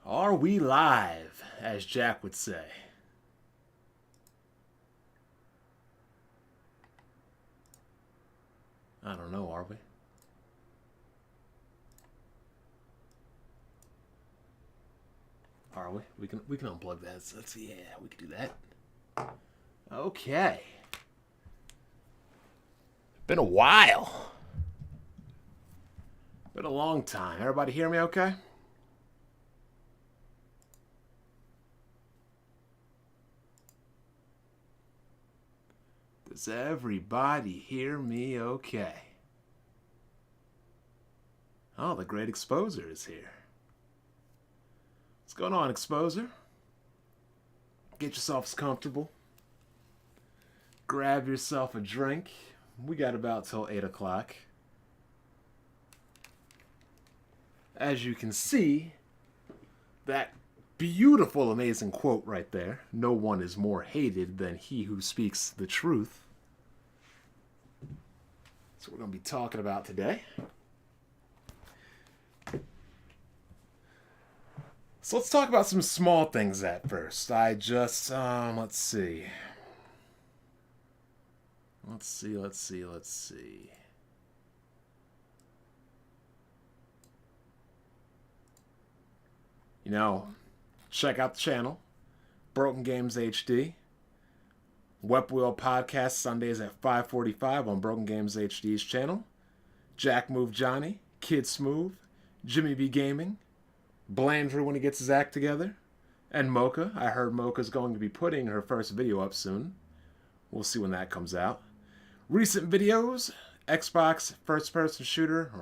Are we live, as Jack would say? I don't know, are we? Are we? We can unplug that. Let's see. Yeah, we can do that. Okay. Been a while. Been a long time. Everybody hear me okay? Does everybody hear me okay? Oh, the great Exposer is here. What's going on, Exposer? Get yourselves comfortable. Grab yourself a drink. We got about till 8 o'clock. As you can see, that beautiful, amazing quote right there. No one is more hated than he who speaks the truth. That's what we're going to be talking about today. So let's talk about some small things at first. I just, let's see. Let's see. You know, check out the channel, Broken Games HD. Wep Wheel Podcast Sundays at 5:45 on Broken Games HD's channel. Jack Move Johnny, Kid Smooth, Jimmy B Gaming, Blandrew when he gets his act together, and Mocha. I heard Mocha's going to be putting her first video up soon. We'll see when that comes out. Recent videos, Xbox first-person shooter,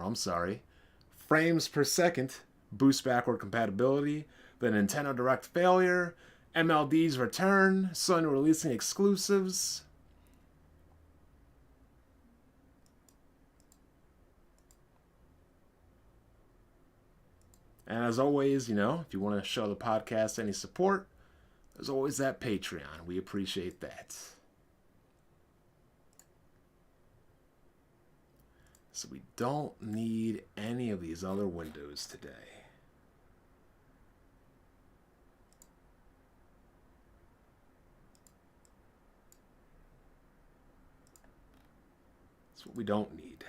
frames per second, boost backward compatibility, the Nintendo Direct failure, MLD's return, Sony releasing exclusives. And as always, if you want to show the podcast any support, there's always that Patreon. We appreciate that. So we don't need any of these other windows today. That's what we don't need.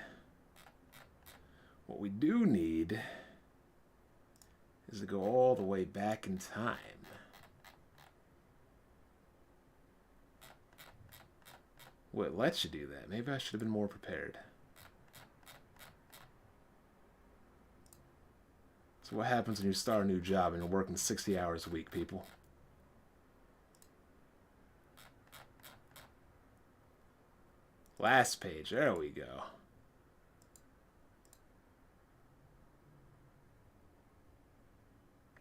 What we do need is to go all the way back in time. Well, it lets you do that. Maybe I should have been more prepared. So what happens when you start a new job and you're working 60 hours a week, people? Last page. There we go.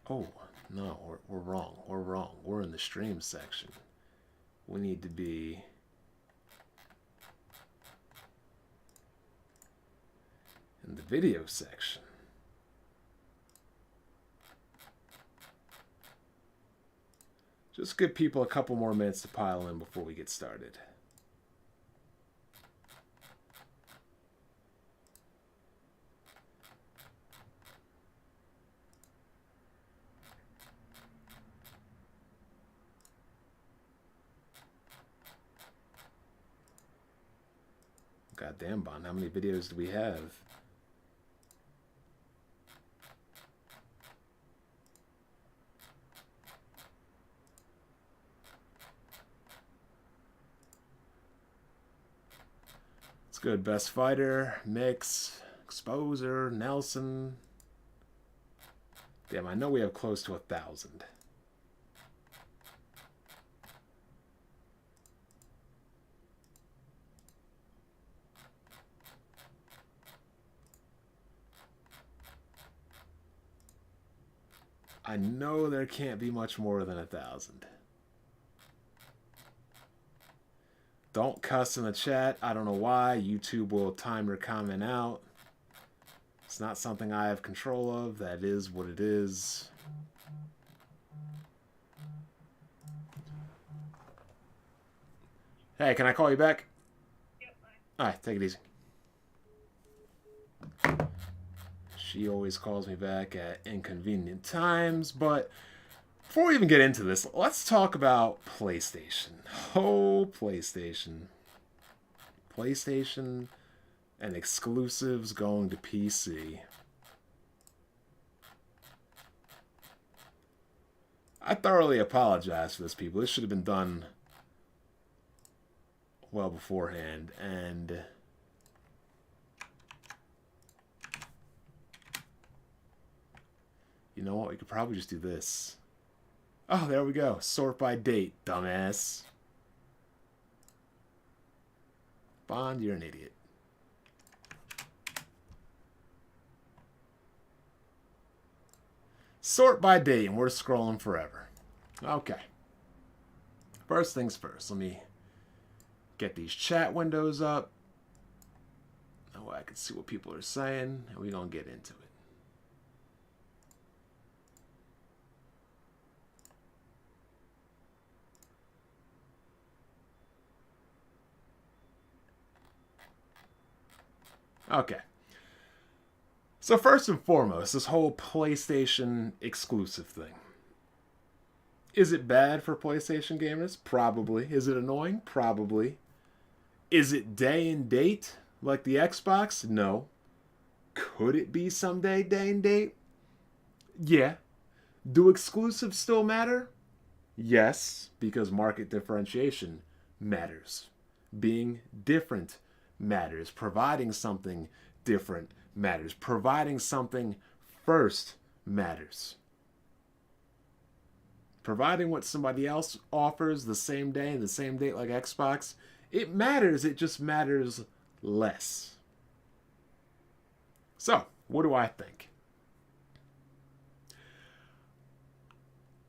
Oh, no, we're wrong. We're wrong. We're in the stream section. We need to be in the video section. Just give people a couple more minutes to pile in before we get started. Goddamn, Bond, how many videos do we have? It's good. Best Fighter, Mix, Exposer, Nelson. Damn, I know we have close to 1,000. I know there can't be much more than 1,000. Don't cuss in the chat. I don't know why. YouTube will time your comment out. It's not something I have control of. That is what it is. Hey, can I call you back? Yep. All right, take it easy. She always calls me back at inconvenient times. But before we even get into this, let's talk about PlayStation. Oh, PlayStation. PlayStation and exclusives going to PC. I thoroughly apologize for this, people. This should have been done well beforehand. And you know what? We could probably just do this. Oh, there we go. Sort by date, dumbass. Bond, you're an idiot. Sort by date, and we're scrolling forever. Okay. First things first, let me get these chat windows up. That way I can see what people are saying, and we're going to get into it. Okay. So first and foremost, this whole PlayStation exclusive thing. Is it bad for PlayStation gamers? Probably. Is it annoying? Probably. Is it day and date like the Xbox? No. Could it be someday day and date? Yeah. Do exclusives still matter? Yes, because market differentiation matters. Being different matters. Providing something different matters. Providing something first matters. Providing what somebody else offers the same day and the same date like Xbox, it matters. It just matters less. So, what do I think?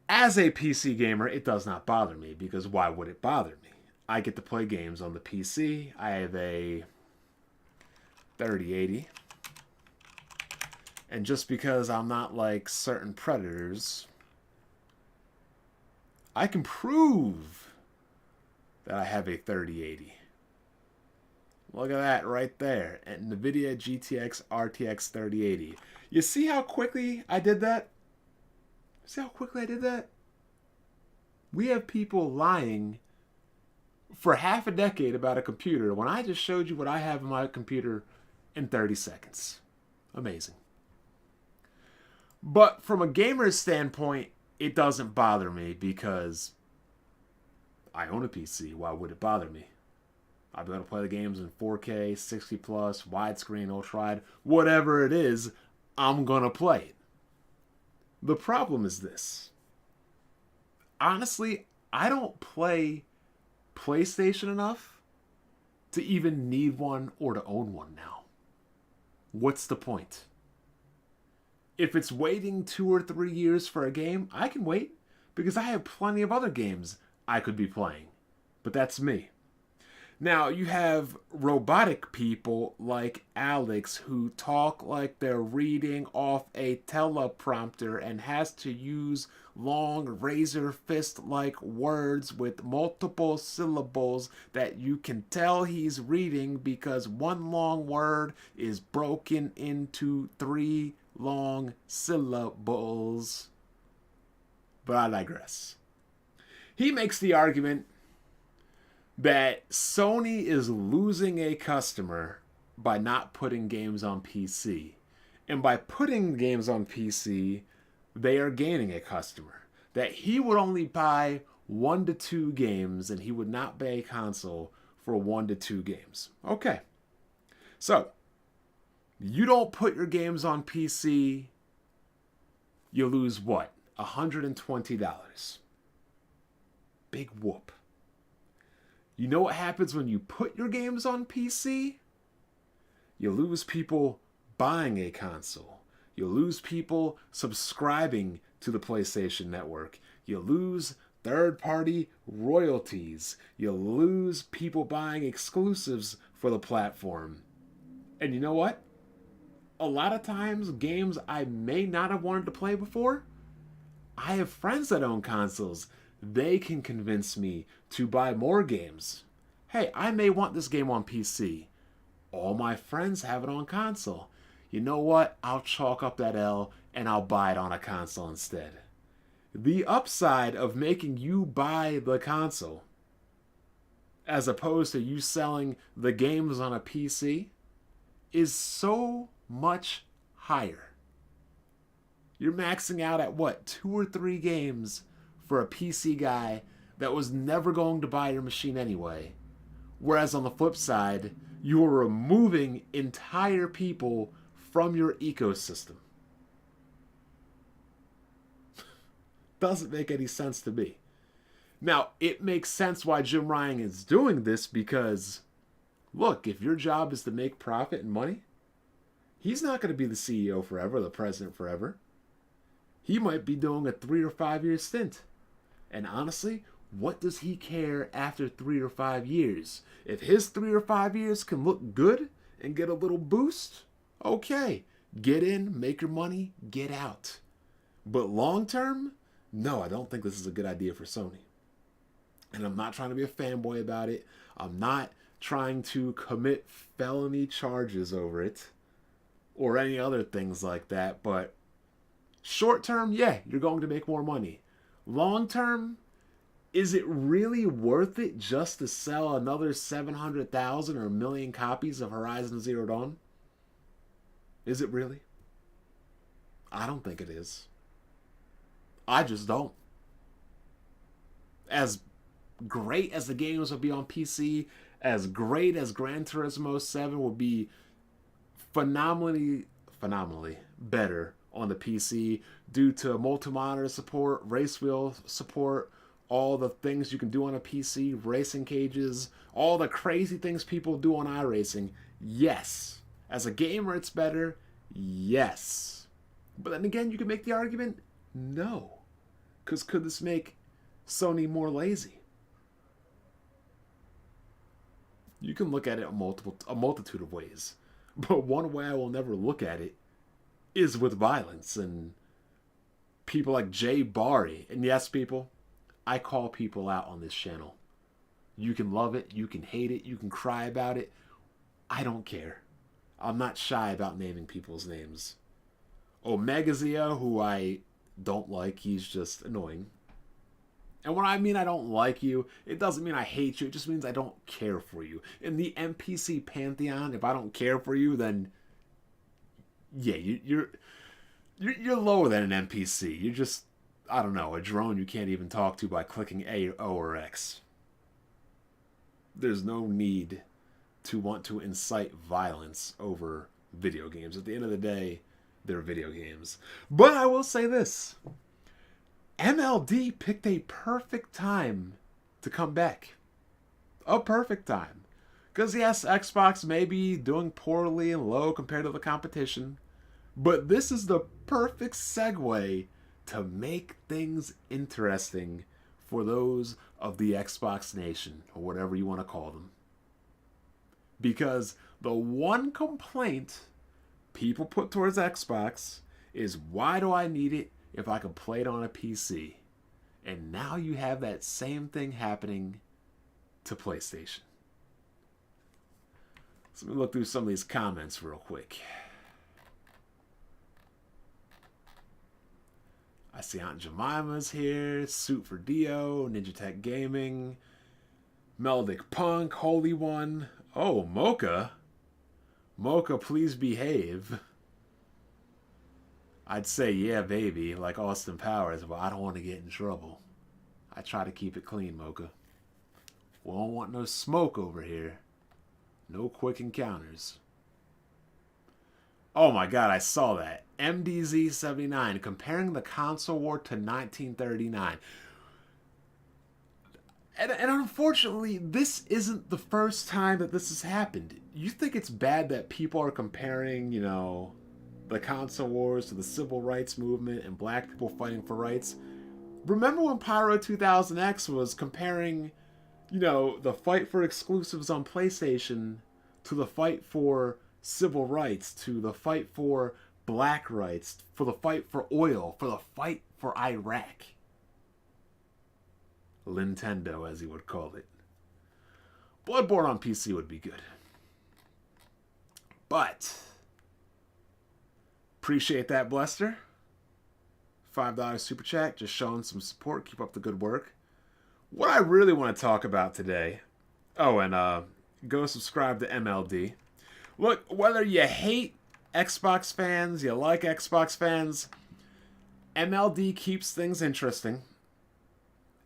As a PC gamer, it does not bother me, because why would it bother me? I get to play games on the PC. I have a 3080. And just because I'm not like certain predators, I can prove that I have a 3080. Look at that right there. An NVIDIA GTX RTX 3080. You see how quickly I did that? See how quickly I did that? We have people lying for half a decade about a computer when I just showed you what I have in my computer in 30 seconds. Amazing. But from a gamer's standpoint, it doesn't bother me because I own a PC. Why would it bother me? I'll be able to play the games in 4K, 60 plus, widescreen, ultra-wide, whatever it is, I'm going to play it. The problem is this. Honestly, I don't play PlayStation enough to even need one or to own one now. What's the point? If it's waiting 2 or 3 years for a game, I can wait because I have plenty of other games I could be playing. But that's me. Now, you have robotic people like Alex who talk like they're reading off a teleprompter and has to use long razor fist-like words with multiple syllables that you can tell he's reading because one long word is broken into 3 long syllables. But I digress. He makes the argument that Sony is losing a customer by not putting games on PC. And by putting games on PC, they are gaining a customer. That he would only buy 1 to 2 games and he would not buy a console for 1 to 2 games. Okay. So, you don't put your games on PC, you lose what? $120. Big whoop. You know what happens when you put your games on PC? You lose people buying a console. You lose people subscribing to the PlayStation Network. You lose third-party royalties. You lose people buying exclusives for the platform. And you know what? A lot of times, games I may not have wanted to play before, I have friends that own consoles. They can convince me to buy more games. Hey, I may want this game on PC. All my friends have it on console. you know what? I'll chalk up that L and I'll buy it on a console instead. The upside of making you buy the console, as opposed to you selling the games on a PC, is so much higher. You're maxing out at what, 2 or 3 games for a PC guy that was never going to buy your machine anyway. Whereas on the flip side, you are removing entire people from your ecosystem. Doesn't make any sense to me. Now, it makes sense why Jim Ryan is doing this because, look, if your job is to make profit and money, he's not going to be the CEO forever, the president forever. He might be doing a 3 or 5 year stint. And honestly, what does he care after 3 or 5 years? If his 3 or 5 years can look good and get a little boost, okay. Get in, make your money, get out. But long term, no, I don't think this is a good idea for Sony. And I'm not trying to be a fanboy about it. I'm not trying to commit felony charges over it or any other things like that. But short term, yeah, you're going to make more money. Long term, is it really worth it just to sell another 700,000 or 1 million copies of Horizon Zero Dawn? Is it really? I don't think it is. I just don't. As great as the games will be on PC, as great as Gran Turismo 7 will be phenomenally better on the PC due to multi-monitor support, race wheel support, all the things you can do on a PC, racing cages, all the crazy things people do on iRacing. Yes. As a gamer, it's better. Yes. But then again, you can make the argument, no. Because could this make Sony more lazy? You can look at it a multitude of ways. But one way I will never look at it is with violence and people like Jay Barry. And yes, people, I call people out on this channel. You can love it, you can hate it, you can cry about it. I don't care. I'm not shy about naming people's names. Omegazia, who I don't like, he's just annoying. And when I mean I don't like you, it doesn't mean I hate you. It just means I don't care for you. In the NPC pantheon, if I don't care for you, then yeah, you're lower than an NPC. You're just, I don't know, a drone you can't even talk to by clicking A, O, or X. There's no need to want to incite violence over video games. At the end of the day, they're video games. But I will say this. MLD picked a perfect time to come back. A perfect time. Because yes, Xbox may be doing poorly and low compared to the competition. But this is the perfect segue to make things interesting for those of the Xbox Nation, or whatever you want to call them. Because the one complaint people put towards Xbox is, why do I need it if I can play it on a PC? And now you have that same thing happening to PlayStation. So let me look through some of these comments real quick. I see Aunt Jemima's here, Suit for Dio, Ninja Tech Gaming, Meldic Punk, Holy One. Oh, Mocha. Mocha, please behave. I'd say, yeah, baby, like Austin Powers, but I don't want to get in trouble. I try to keep it clean, Mocha. We don't want no smoke over here. No quick encounters. Oh my god, I saw that. MDZ79, comparing the console war to 1939. And unfortunately, this isn't the first time that this has happened. You think it's bad that people are comparing, you know, the console wars to the civil rights movement and black people fighting for rights? Remember when Pyro 2000X was comparing, you know, the fight for exclusives on PlayStation to the fight for civil rights, to the fight for black rights, for the fight for oil, for the fight for Iraq? Nintendo, as he would call it. Bloodborne on PC would be good. But Appreciate that, Blester. $5 super chat, just showing some support. Keep up the good work. What I really want to talk about today. Oh, and go subscribe to MLD. Look, whether you hate Xbox fans, you like Xbox fans, MLD keeps things interesting.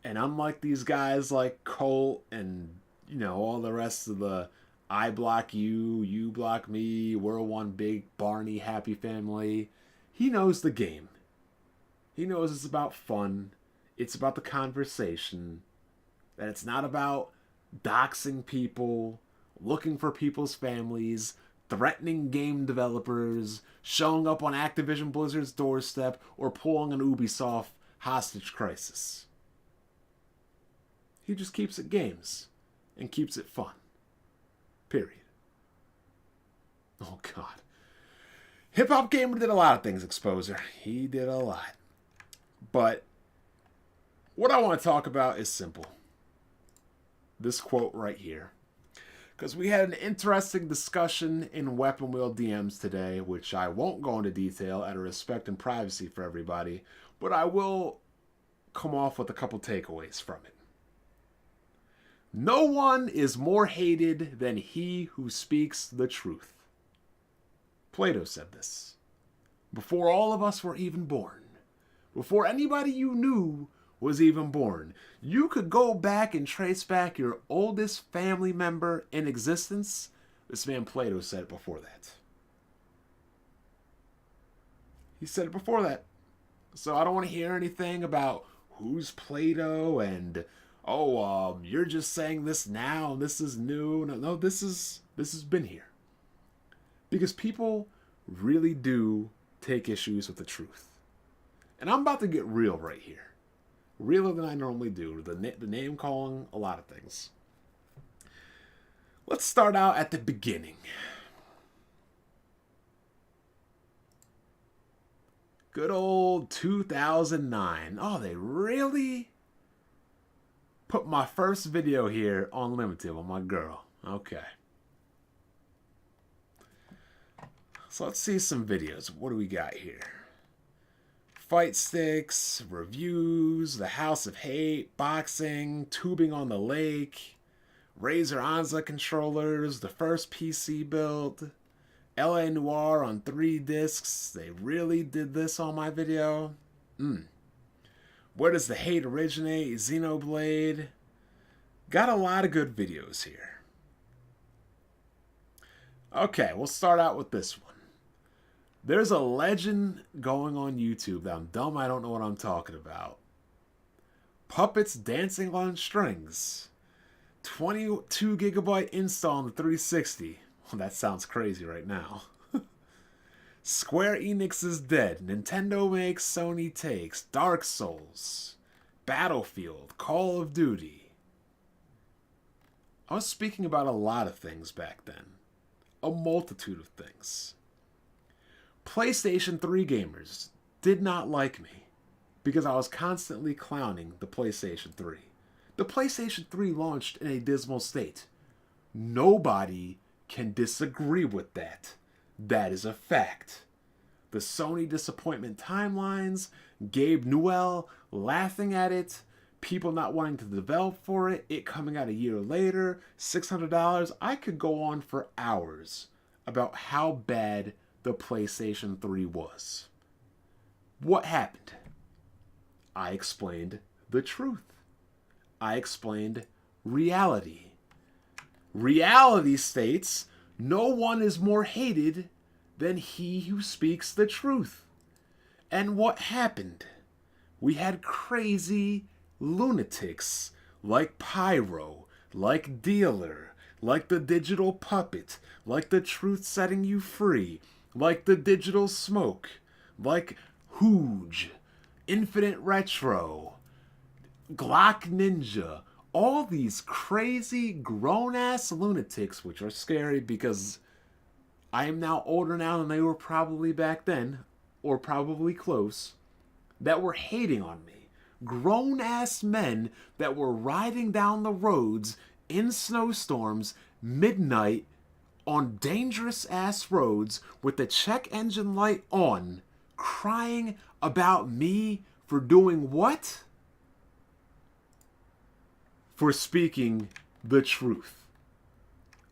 And unlike these guys like Colt and, you know, all the rest of the I block you, you block me, we're one big Barney happy family, he knows the game. He knows it's about fun. It's about the conversation. That it's not about doxing people, looking for people's families, threatening game developers, showing up on Activision Blizzard's doorstep, or pulling an Ubisoft hostage crisis. He just keeps it games and keeps it fun. Period. Oh, God. Hip Hop Gamer did a lot of things, Exposer. He did a lot. But what I want to talk about is simple. This quote right here. Because we had an interesting discussion in Weapon Wheel DMs today, which I won't go into detail out of respect and privacy for everybody, but I will come off with a couple takeaways from it. No one is more hated than he who speaks the truth. Plato said this. Before all of us were even born. Before anybody you knew was even born. You could go back and trace back your oldest family member in existence. This man Plato said it before that. He said it before that. So I don't want to hear anything about who's Plato and, you're just saying this now and this is new. No, this has been here. Because people really do take issues with the truth. And I'm about to get real right here. Realer than I normally do. The name calling, a lot of things. Let's start out at the beginning. Good old 2009. Oh, they really put my first video here on Limited with my girl. Okay. So let's see some videos. What do we got here? Fight sticks, reviews, the House of Hate, boxing, tubing on the lake, Razer Anza controllers, the first PC build, LA Noire on 3 discs. They really did this on my video. Where does the hate originate? Xenoblade. Got a lot of good videos here. Okay, we'll start out with this one. There's a legend going on YouTube that I'm dumb I don't know what I'm talking about. Puppets Dancing on Strings. 22 gigabyte install on the 360. Well, that sounds crazy right now. Square Enix is dead. Nintendo makes, Sony takes. Dark Souls. Battlefield. Call of Duty. I was speaking about a lot of things back then. A multitude of things. PlayStation 3 gamers did not like me because I was constantly clowning the PlayStation 3. The PlayStation 3 launched in a dismal state. Nobody can disagree with that. That is a fact. The Sony disappointment timelines, Gabe Newell laughing at it, people not wanting to develop for it, it coming out a year later, $600. I could go on for hours about how bad the PlayStation 3 was. What happened? I explained the truth. I explained reality. Reality states no one is more hated than he who speaks the truth. And what happened? We had crazy lunatics like Pyro, like Dealer, like the Digital Puppet, like the Truth Setting You Free, like the Digital Smoke, like Hooge, Infinite Retro, Glock Ninja, all these crazy grown-ass lunatics, which are scary because I am now older now than they were probably back then, or probably close, that were hating on me. Grown-ass men that were riding down the roads in snowstorms, midnight, on dangerous ass roads with the check engine light on, crying about me for doing what? For speaking the truth.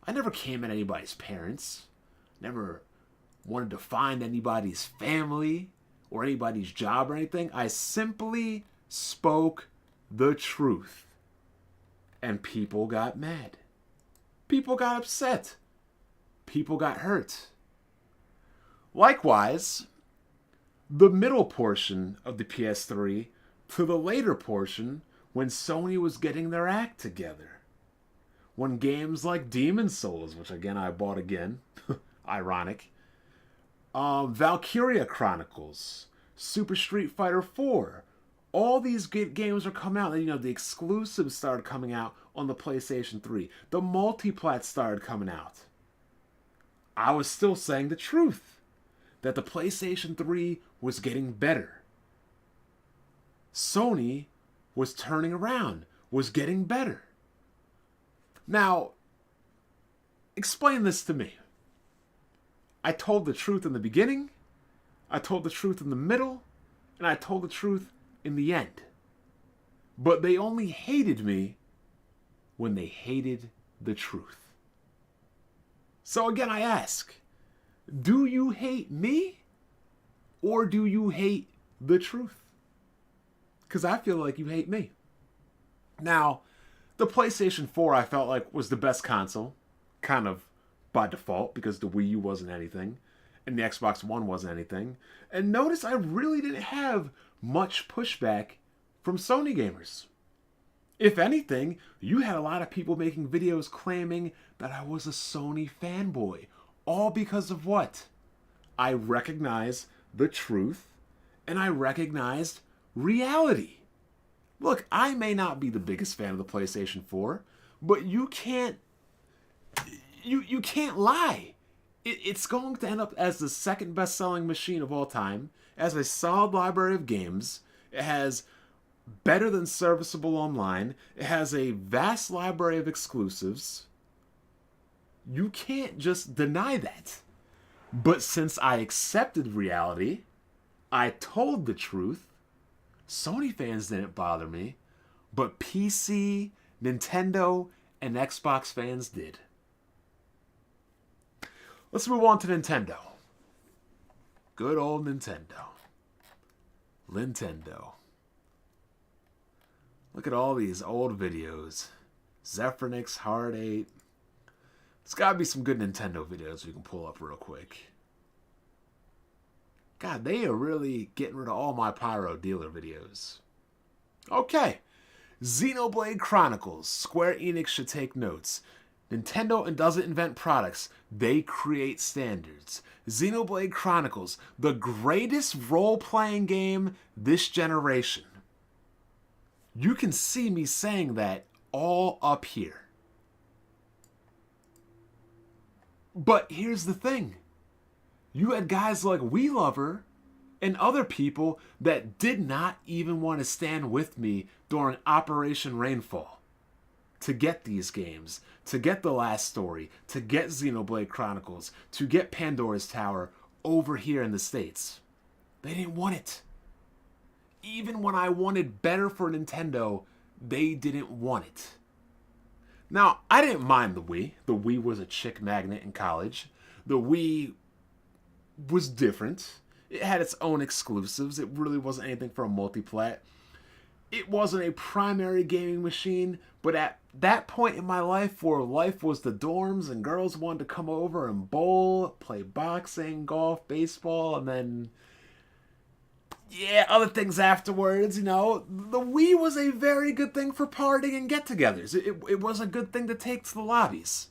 I never came at anybody's parents. Never wanted to find anybody's family or anybody's job or anything. I simply spoke the truth. And people got mad. People got upset. People got hurt. Likewise, the middle portion of the PS3 to the later portion when Sony was getting their act together. When games like Demon's Souls, which again I bought again, ironic, Valkyria Chronicles, Super Street Fighter 4, all these games are coming out. And, the exclusives started coming out on the PlayStation 3. The multiplat started coming out. I was still saying the truth. That the PlayStation 3 was getting better. Sony was turning around, was getting better. Now, explain this to me. I told the truth in the beginning, I told the truth in the middle, and I told the truth in the end. But they only hated me when they hated the truth. So again, I ask, do you hate me or do you hate the truth? Because I feel like you hate me. Now, the PlayStation 4 I felt like was the best console, kind of by default, because the Wii U wasn't anything, and the Xbox One wasn't anything. And notice I really didn't have much pushback from Sony gamers. If anything, you had a lot of people making videos claiming that I was a Sony fanboy. All because of what? I recognize the truth, and I recognized reality. Look, I may not be the biggest fan of the PlayStation 4, but you can't lie. It's going to end up as the second best-selling machine of all time. It has a solid library of games. It has better than serviceable online. It has a vast library of exclusives. You can't just deny that. But since I accepted reality, I told the truth, Sony fans didn't bother me, but PC, Nintendo, and Xbox fans did. Let's move on to Nintendo. Good old Nintendo. Nintendo. Look at all these old videos. Zephyrnix, Hard 8. There's got to be some good Nintendo videos we can pull up real quick. God, they are really getting rid of all my Pyro dealer videos. Okay. Xenoblade Chronicles. Square Enix should take notes. Nintendo doesn't invent products. They create standards. Xenoblade Chronicles. The greatest role-playing game this generation. You can see me saying that all up here. But here's the thing. You had guys like Wii Lover and other people that did not even want to stand with me during Operation Rainfall to get these games, to get The Last Story, to get Xenoblade Chronicles, to get Pandora's Tower over here in the States. They didn't want it. Even when I wanted better for Nintendo, they didn't want it. Now, I didn't mind the Wii. The Wii was a chick magnet in college. The Wii was different. It had its own exclusives. It really wasn't anything for a multiplat. It wasn't a primary gaming machine, but at that point in my life where life was the dorms and girls wanted to come over and bowl, play boxing, golf, baseball, and then, other things afterwards, the Wii was a very good thing for partying and get-togethers. It was a good thing to take to the lobbies.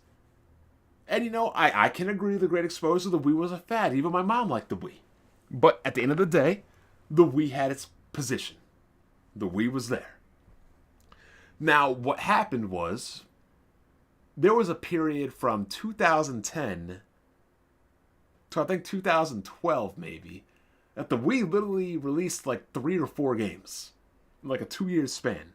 And, I can agree the great exposure, the Wii was a fad. Even my mom liked the Wii. But at the end of the day, the Wii had its position. The Wii was there. Now, what happened was, there was a period from 2010 to I think 2012 maybe, that the Wii literally released like 3 or 4 games in like a 2-year span.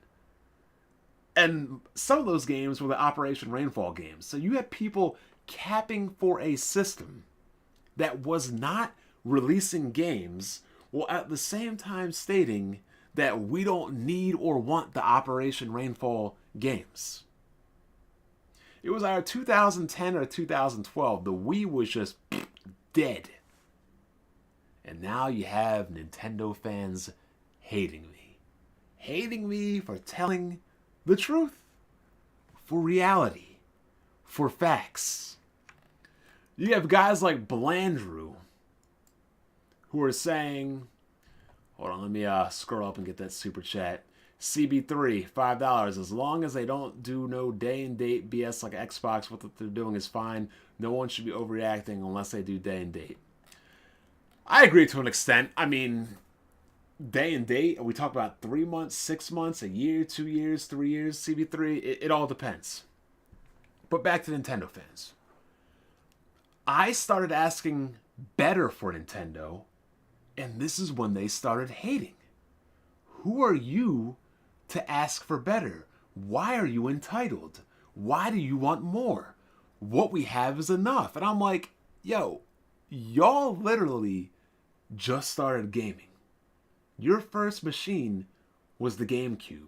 And some of those games were the Operation Rainfall games. So you had people capping for a system that was not releasing games, while at the same time stating that we don't need or want the Operation Rainfall games. It was either 2010 or 2012. The Wii was just dead. And now you have Nintendo fans hating me. Hating me for telling the truth. For reality. For facts. You have guys like Blandrew who are saying, hold on, let me scroll up and get that super chat. CB3, $5. As long as they don't do no day and date BS like Xbox, what they're doing is fine. No one should be overreacting unless they do day and date. I agree to an extent. I mean, day and date, we talk about 3 months, 6 months, a year, 2 years, 3 years, CB3, it all depends. But back to Nintendo fans. I started asking better for Nintendo, and this is when they started hating. Who are you to ask for better? Why are you entitled? Why do you want more? What we have is enough. And I'm like, yo, y'all literally just started gaming. Your first machine was the GameCube.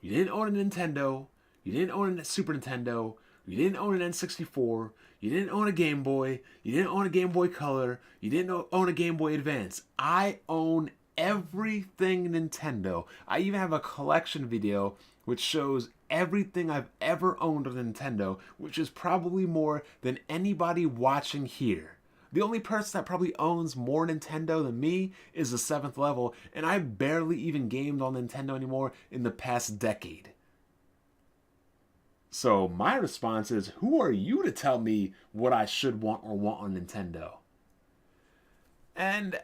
You didn't own a Nintendo. You didn't own a Super Nintendo. You didn't own an N64. You didn't own a Game Boy. You didn't own a Game Boy Color. You didn't own a Game Boy Advance. I own everything Nintendo. I even have a collection video which shows everything I've ever owned on Nintendo, which is probably more than anybody watching here. The only person that probably owns more Nintendo than me is the 7th level, and I barely even gamed on Nintendo anymore in the past decade. So my response is, who are you to tell me what I should want or want on Nintendo? And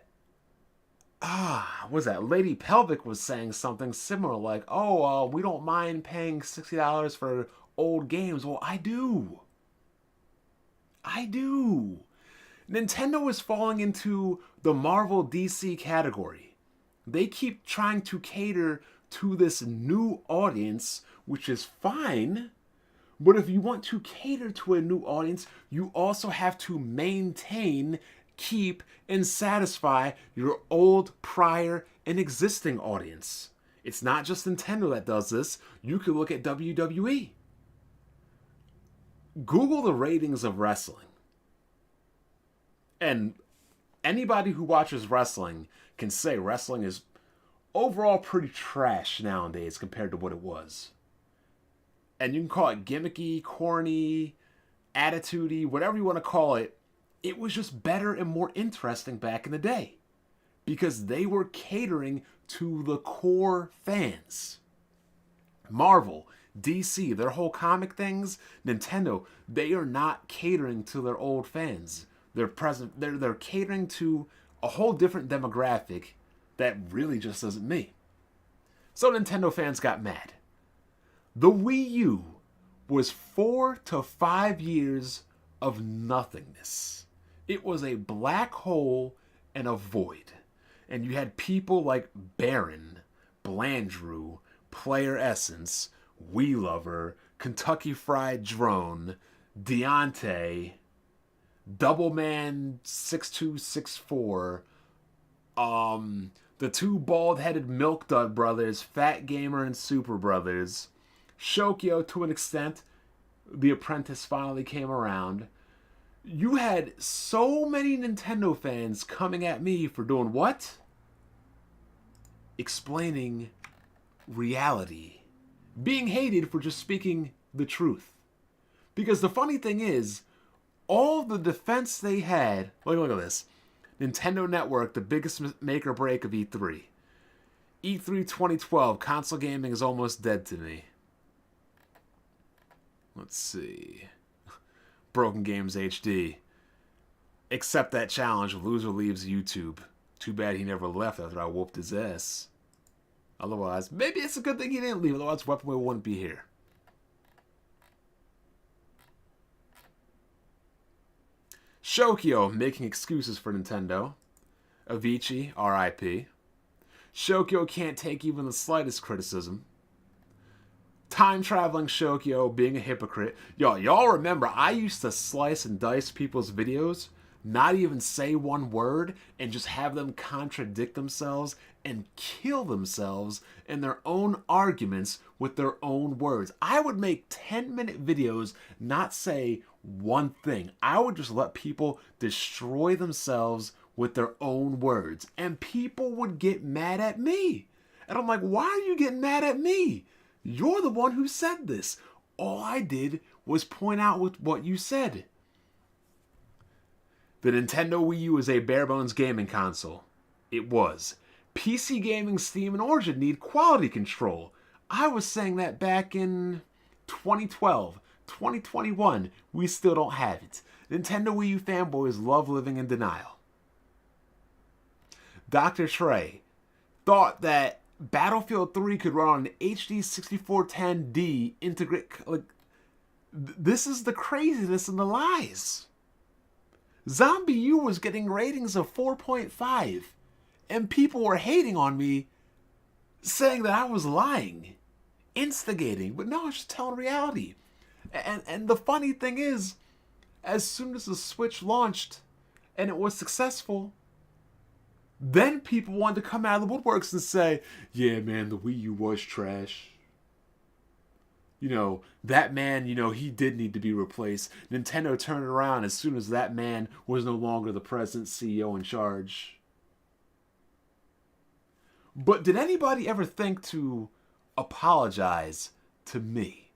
what was that? Lady Pelvic was saying something similar, like, we don't mind paying $60 for old games. Well, I do. Nintendo is falling into the Marvel DC category. They keep trying to cater to this new audience, which is fine. But if you want to cater to a new audience, you also have to maintain, keep, and satisfy your old, prior, and existing audience. It's not just Nintendo that does this. You could look at WWE. Google the ratings of wrestling. And anybody who watches wrestling can say wrestling is overall pretty trash nowadays compared to what it was. And you can call it gimmicky, corny, attitude-y, whatever you want to call it. It was just better and more interesting back in the day. Because they were catering to the core fans. Marvel, DC, their whole comic things, Nintendo, they are not catering to their old fans. They're catering to a whole different demographic that really just isn't me. So Nintendo fans got mad. The Wii U was 4 to 5 years of nothingness. It was a black hole and a void. And you had people like Baron, Blandrew, Player Essence, Wii Lover, Kentucky Fried Drone, Deontay, Doubleman 6264, the two bald-headed Milk Dud brothers, Fat Gamer and Super Brothers, Shokyo to an extent. The Apprentice finally came around. You had so many Nintendo fans coming at me for doing what? Explaining reality. Being hated for just speaking the truth. Because the funny thing is, all the defense they had... Look at this. Nintendo Network, the biggest make or break of E3. E3 2012, console gaming is almost dead to me. Let's see. Broken Games HD. Accept that challenge. Loser leaves YouTube. Too bad he never left after I whooped his ass. Otherwise, maybe it's a good thing he didn't leave. Otherwise, Weapon Wheel wouldn't be here. Shokyo making excuses for Nintendo. Avicii, RIP. Shokyo can't take even the slightest criticism. Time traveling Shokyo being a hypocrite. Y'all remember I used to slice and dice people's videos, not even say one word, and just have them contradict themselves and kill themselves in their own arguments with their own words. I would make 10-minute videos, not say one thing. I would just let people destroy themselves with their own words, and people would get mad at me. And I'm like, why are you getting mad at me? You're the one who said this. All I did was point out with what you said. The Nintendo Wii U is a bare-bones gaming console. It was. PC gaming, Steam, and Origin need quality control. I was saying that back in 2012. 2021, we still don't have it. Nintendo Wii U fanboys love living in denial. Dr. Trey thought that Battlefield 3 could run on an HD 6410D integrate. This is the craziness and the lies. ZombiU was getting ratings of 4.5, and people were hating on me, saying that I was lying, instigating. But no, I was just telling reality. And the funny thing is, as soon as the Switch launched and it was successful, then people wanted to come out of the woodworks and say, yeah, man, the Wii U was trash. That man, he did need to be replaced. Nintendo turned around as soon as that man was no longer the president, CEO in charge. But did anybody ever think to apologize to me?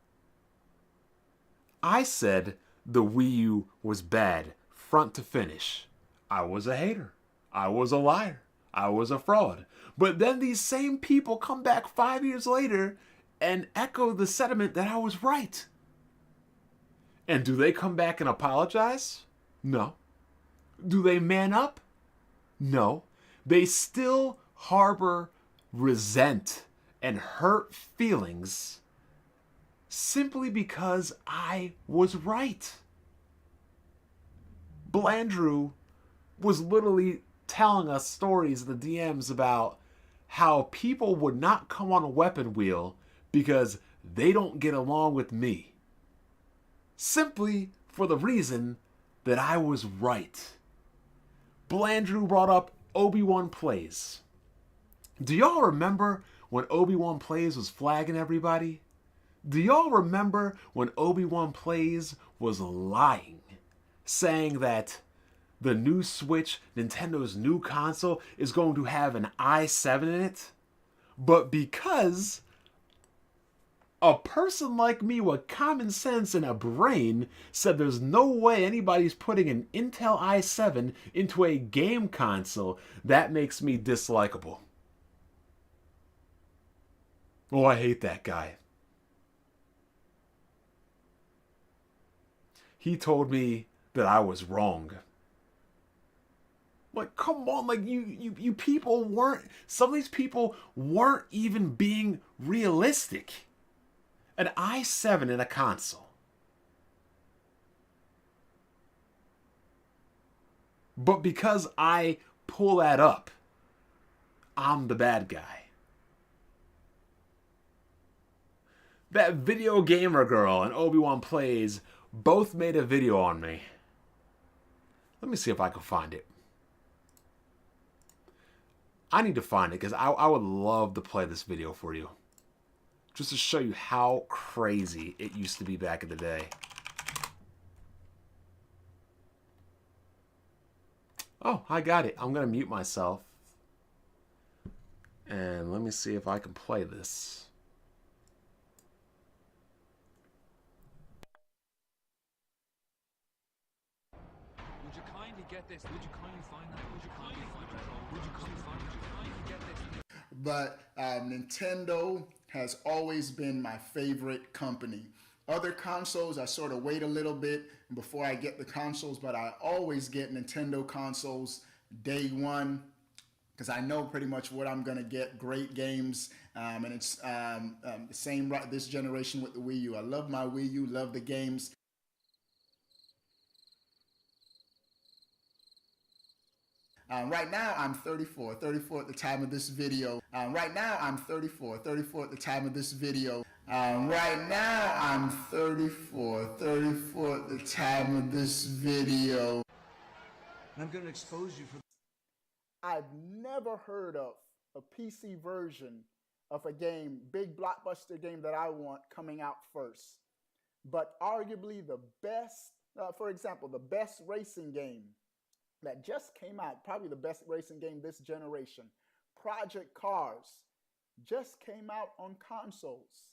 I said the Wii U was bad, front to finish. I was a hater. I was a liar. I was a fraud. But then these same people come back 5 years later and echo the sentiment that I was right. And do they come back and apologize? No. Do they man up? No. They still harbor resent and hurt feelings simply because I was right. Blandrew was literally telling us stories in the DMs about how people would not come on a weapon wheel because they don't get along with me. Simply for the reason that I was right. Blandrew brought up Obi-Wan Plays. Do y'all remember when Obi-Wan Plays was flagging everybody? Do y'all remember when Obi-Wan Plays was lying, saying that the new Switch, Nintendo's new console, is going to have an i7 in it? But because a person like me with common sense and a brain said there's no way anybody's putting an Intel i7 into a game console, that makes me dislikable. Oh, I hate that guy. He told me that I was wrong. Like, come on, like you people weren't, some of these people weren't even being realistic. An i7 in a console. But because I pull that up, I'm the bad guy. That Video Gamer Girl and Obi-Wan Plays both made a video on me. Let me see if I can find it. I need to find it because I would love to play this video for you. Just to show you how crazy it used to be back in the day. Oh, I got it. I'm going to mute myself. And let me see if I can play this. Would you kindly get this? Would you kindly find that? Would you kindly find that? Would you kindly find it? Would you kindly get this? But Nintendo has always been my favorite company. Other consoles, I sort of wait a little bit before I get the consoles, but I always get Nintendo consoles day one because I know pretty much what I'm going to get. Great games, and it's the same right this generation with the Wii U. I love my Wii U, love the games. Right now, I'm 34 at the time of this video. Right now, I'm 34 at the time of this video. Right now, I'm 34 at the time of this video. And I'm going to expose you for. I've never heard of a PC version of a game, big blockbuster game that I want coming out first. But arguably the best, for example, the best racing game that just came out, probably the best racing game this generation, Project Cars, just came out on consoles,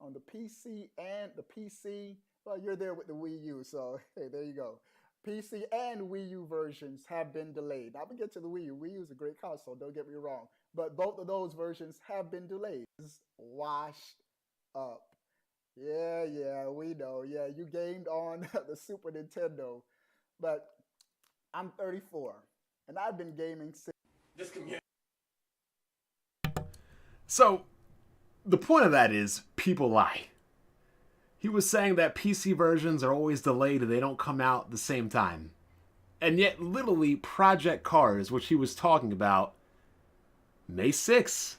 on the PC and the PC. Well, you're there with the Wii U, so hey, there you go. PC and Wii U versions have been delayed. Now we get to the Wii U. Wii U is a great console, don't get me wrong. But both of those versions have been delayed. It's washed up. Yeah, we know. Yeah, you gamed on the Super Nintendo. But I'm 34, and I've been gaming since. So, the point of that is people lie. He was saying that PC versions are always delayed and they don't come out the same time. And yet, literally, Project Cars, which he was talking about, May 6th.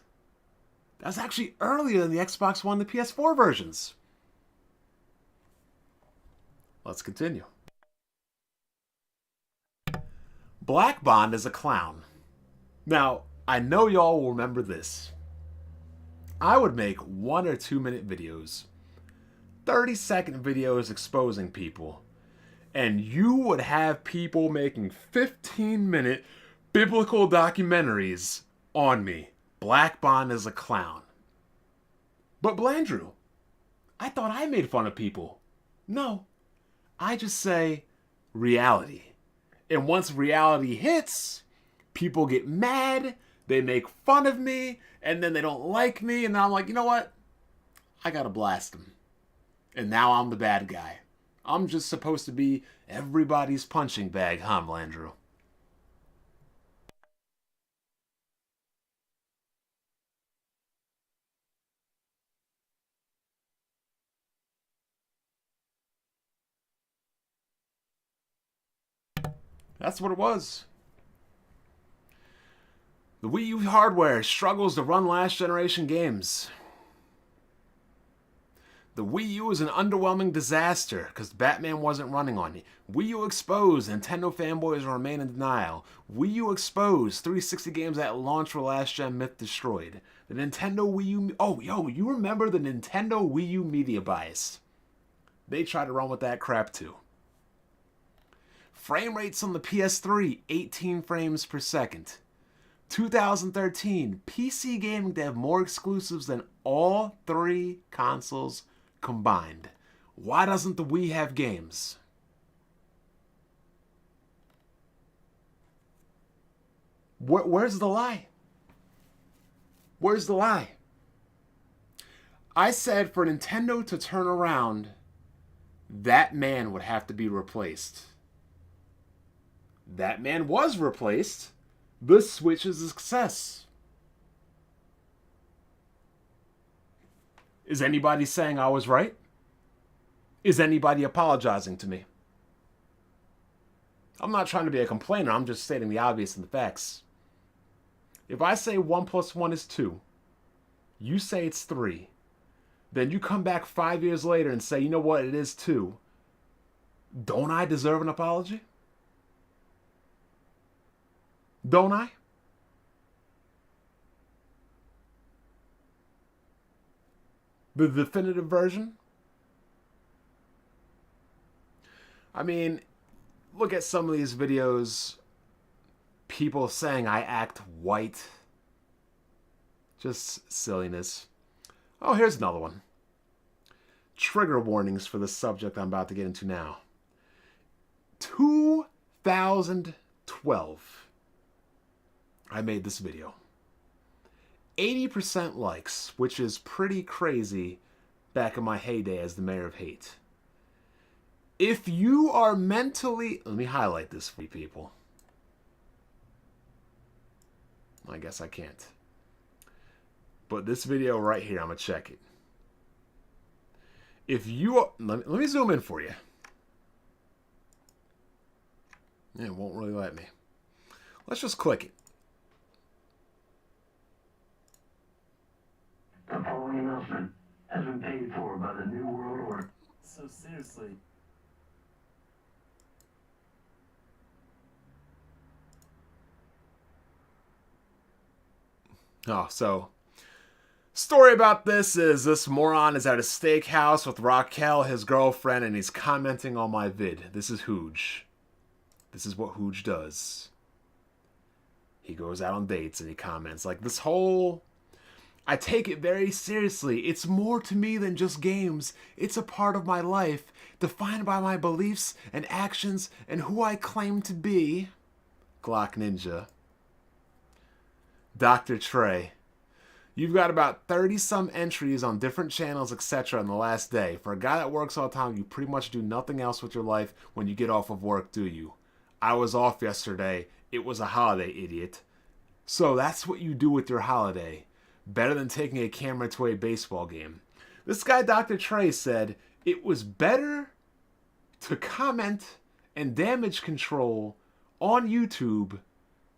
That's actually earlier than the Xbox One and the PS4 versions. Let's continue. Black Bond is a clown. Now, I know y'all will remember this. I would make 1 or 2 minute videos, 30-second videos exposing people, and you would have people making 15-minute biblical documentaries on me. Black Bond is a clown. But Blandrew, I thought I made fun of people. No, I just say reality. And once reality hits, people get mad, they make fun of me, and then they don't like me, and then I'm like, you know what? I gotta blast them. And now I'm the bad guy. I'm just supposed to be everybody's punching bag, huh, Blandrew? That's what it was. The Wii U hardware struggles to run last generation games. The Wii U is an underwhelming disaster because Batman wasn't running on it. Wii U exposed, Nintendo fanboys remain in denial. Wii U exposed, 360 games at launch were last gen myth destroyed. The Nintendo Wii U... Oh, you remember the Nintendo Wii U media bias. They tried to run with that crap too. Frame rates on the PS3, 18 frames per second. 2013, PC gaming to have more exclusives than all 3 consoles combined. Why doesn't the Wii have games? Where's the lie? Where's the lie? I said for Nintendo to turn around, that man would have to be replaced. That man was replaced. The Switch is a success. Is anybody saying I was right? Is anybody apologizing to me? I'm not trying to be a complainer. I'm just stating the obvious and the facts. If I say 1 + 1 is 2, you say it's 3, then you come back 5 years later and say, you know what, it is 2. Don't I deserve an apology? Don't I? The definitive version? I mean, look at some of these videos. People saying I act white. Just silliness. Oh, here's another one. Trigger warnings for the subject I'm about to get into now. 2012. I made this video. 80% likes, which is pretty crazy back in my heyday as the mayor of hate. If you are mentally... Let me highlight this for you people. I guess I can't. But this video right here, I'm going to check it. If you are... Let me zoom in for you. Yeah, it won't really let me. Let's just click it. The following announcement has seriously. Oh, so story about this is this moron is at a steakhouse with Raquel, his girlfriend, and he's commenting on my vid. This is Hooge. This is what Hooge does. He goes out on dates and he comments like this whole... I take it very seriously. It's more to me than just games. It's a part of my life, defined by my beliefs and actions and who I claim to be. Glock Ninja. Dr. Trey. You've got about 30-some entries on different channels, etc. in the last day. For a guy that works all the time, you pretty much do nothing else with your life when you get off of work, do you? I was off yesterday. It was a holiday, idiot. So that's what you do with your holiday. Better than taking a camera to a baseball game. This guy, Dr. Trey, said it was better to comment and damage control on YouTube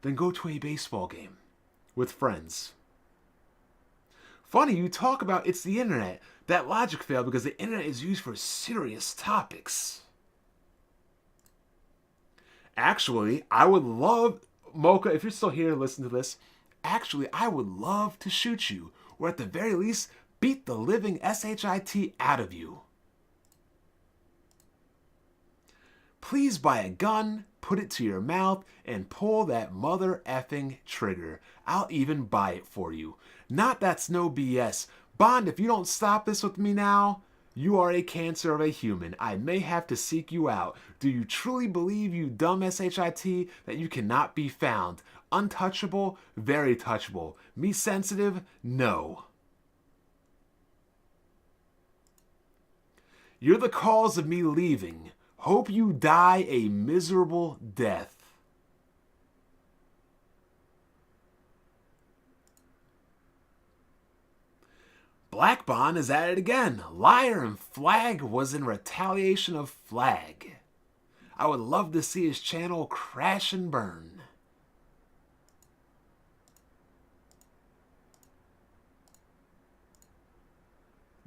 than go to a baseball game with friends. Funny, you talk about it's the internet. That logic failed because the internet is used for serious topics. Actually, I would love, Mocha, if you're still here to listen to this, actually, I would love to shoot you, or at the very least, beat the living SHIT out of you. Please buy a gun, put it to your mouth, and pull that mother effing trigger. I'll even buy it for you. Not that's no BS. Bond, if you don't stop this with me now, you are a cancer of a human. I may have to seek you out. Do you truly believe, you dumb SHIT, that you cannot be found? Untouchable? Very touchable. Me sensitive? No. You're the cause of me leaving. Hope you die a miserable death. Black Bond is at it again. Liar and Flag was in retaliation of Flag. I would love to see his channel crash and burn.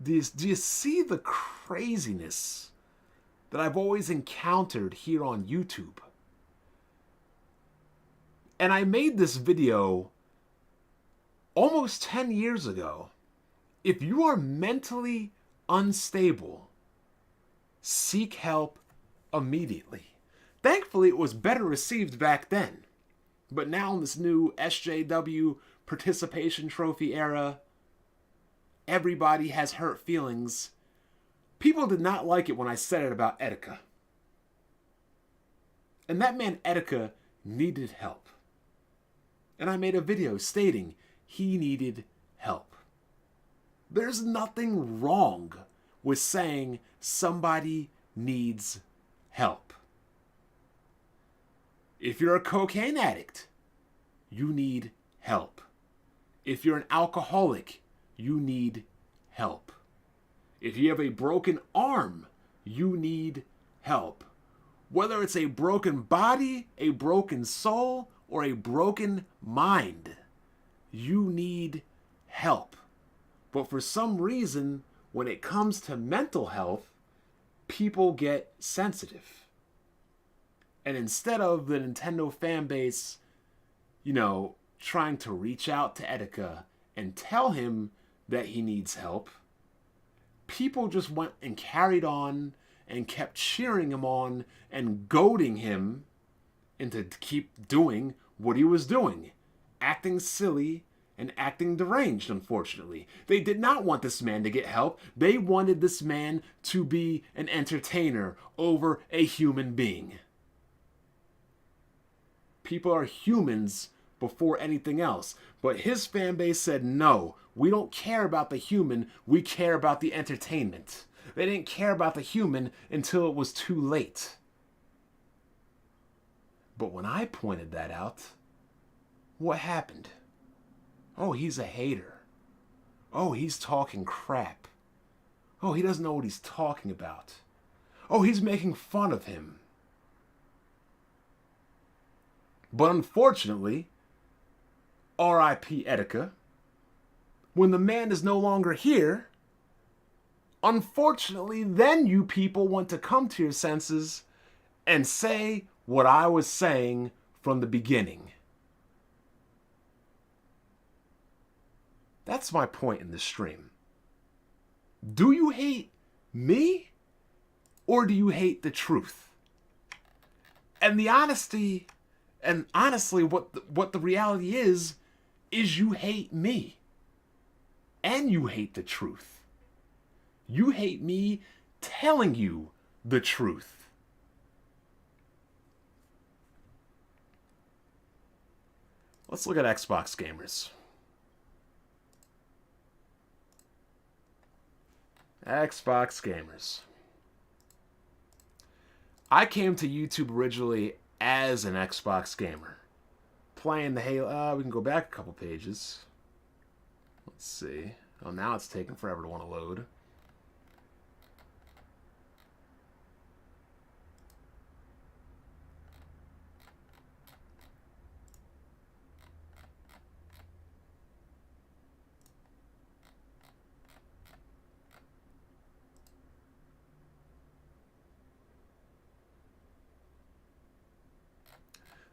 Do you see the craziness that I've always encountered here on YouTube? And I made this video almost 10 years ago. If you are mentally unstable, seek help immediately. Thankfully, it was better received back then. But now in this new SJW participation trophy era, everybody has hurt feelings. People did not like it when I said it about Etika. And that man Etika needed help. And I made a video stating he needed help. There's nothing wrong with saying somebody needs help. If you're a cocaine addict, you need help. If you're an alcoholic, you need help. If you have a broken arm, you need help. Whether it's a broken body, a broken soul, or a broken mind, you need help. But for some reason, when it comes to mental health, people get sensitive. And instead of the Nintendo fan base, trying to reach out to Etika and tell him that he needs help, people just went and carried on and kept cheering him on and goading him into keep doing what he was doing, acting silly and acting deranged, unfortunately. They did not want this man to get help. They wanted this man to be an entertainer over a human being. People are humans before anything else. But his fan base said, no, we don't care about the human, we care about the entertainment. They didn't care about the human until it was too late. But when I pointed that out, what happened? Oh, he's a hater. Oh, he's talking crap. Oh, he doesn't know what he's talking about. Oh, he's making fun of him. But unfortunately, R.I.P. Etika, when the man is no longer here, Unfortunately, then you people want to come to your senses and say what I was saying from the beginning. That's my point in this stream. Do you hate me or do you hate the truth? And the honesty, and honestly, what the reality is you hate me. And you hate the truth. You hate me telling you the truth. Let's look at Xbox gamers. Xbox gamers. I came to YouTube originally as an Xbox gamer. Playing the Halo... we can go back a couple pages. Let's see. Oh, now it's taking forever to want to load.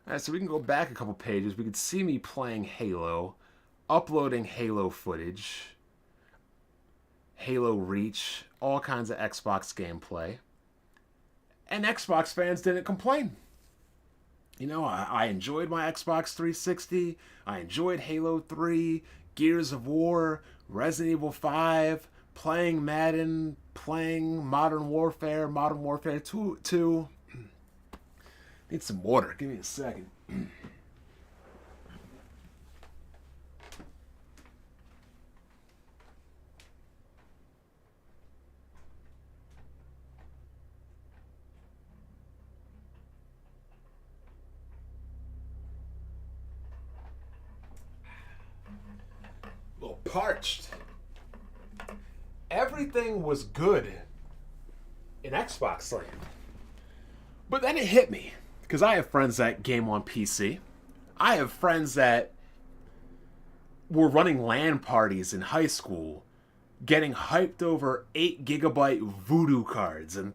Alright, so we can go back a couple pages. We can see me playing Halo, uploading Halo footage, Halo Reach, all kinds of Xbox gameplay. And Xbox fans didn't complain. You know, I enjoyed my Xbox 360. I enjoyed Halo 3, Gears of War, Resident Evil 5, playing Madden, playing Modern Warfare 2. Need some water. Give me a second. A little parched. Everything was good in Xbox land. But then it hit me. Because I have friends that game on PC. I have friends that were running LAN parties in high school, getting hyped over 8 gigabyte Voodoo cards. And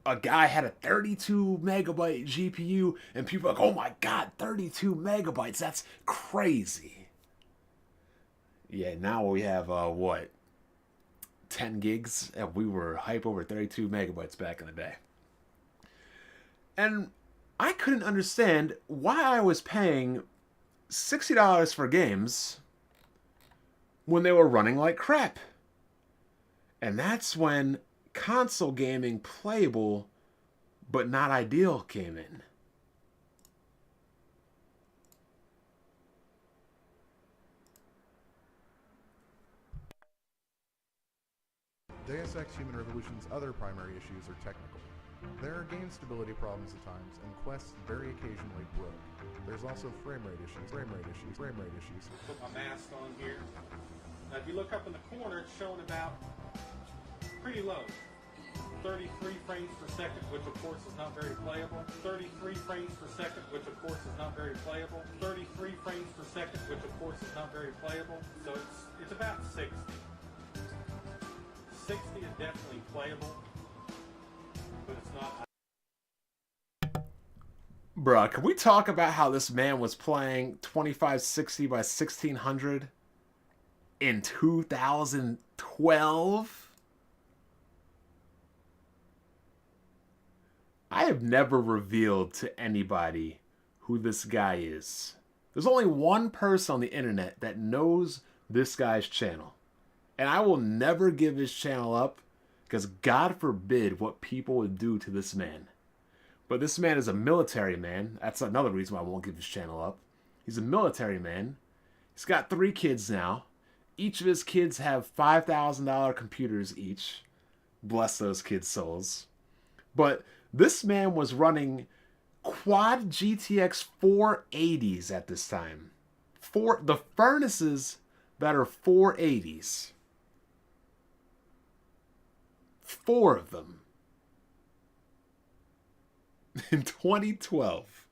a guy had a 32 megabyte GPU, and people are like, oh my god, 32 megabytes, that's crazy. Yeah, now we have, 10 gigs? And we were hype over 32 megabytes back in the day. And I couldn't understand why I was paying $60 for games when they were running like crap. And that's when console gaming playable but not ideal came in. Deus Ex Human Revolution's other primary issues are technical. There are game stability problems at times, and quests very occasionally broke. There's also frame rate issues. Put my mask on here. Now if you look up in the corner, it's showing about pretty low. 33 frames per second, which of course is not very playable. 33 frames per second, which of course is not very playable. 33 frames per second, which of course is not very playable. So it's about 60. 60 is definitely playable. But it's not. Bruh, can we talk about how this man was playing 2560 by 1600 in 2012? I have never revealed to anybody who this guy is. There's only one person on the internet that knows this guy's channel. And I will never give his channel up, because God forbid what people would do to this man. But this man is a military man. That's another reason why I won't give his channel up. He's a military man. He's got 3 kids now. Each of his kids have $5,000 computers each. Bless those kids' souls. But this man was running quad GTX 480s at this time. The furnaces that are 480s. 4 of them. In 2012.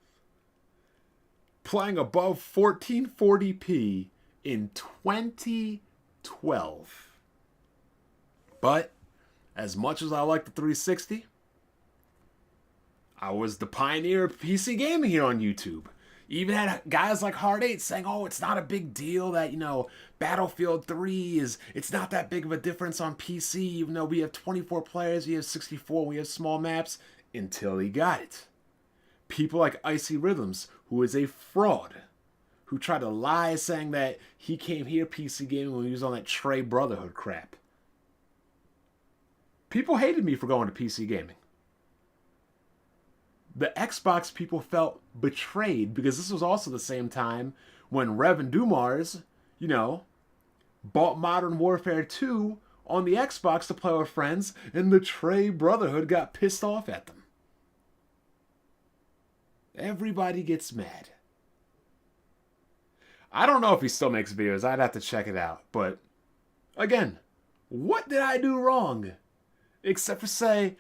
Playing above 1440p in 2012. But as much as I like the 360, I was the pioneer of PC gaming here on YouTube. Even had guys like Hard 8 saying, oh, it's not a big deal that, Battlefield 3 it's not that big of a difference on PC, even though we have 24 players, we have 64, we have small maps, until he got it. People like Icy Rhythms, who is a fraud, who tried to lie saying that he came here PC gaming when he was on that Trey Brotherhood crap. People hated me for going to PC gaming. The Xbox people felt betrayed because this was also the same time when Rev and Dumars, bought Modern Warfare 2 on the Xbox to play with friends, and the Trey Brotherhood got pissed off at them. Everybody gets mad. I don't know if he still makes videos. I'd have to check it out. But, again, what did I do wrong? Except for say,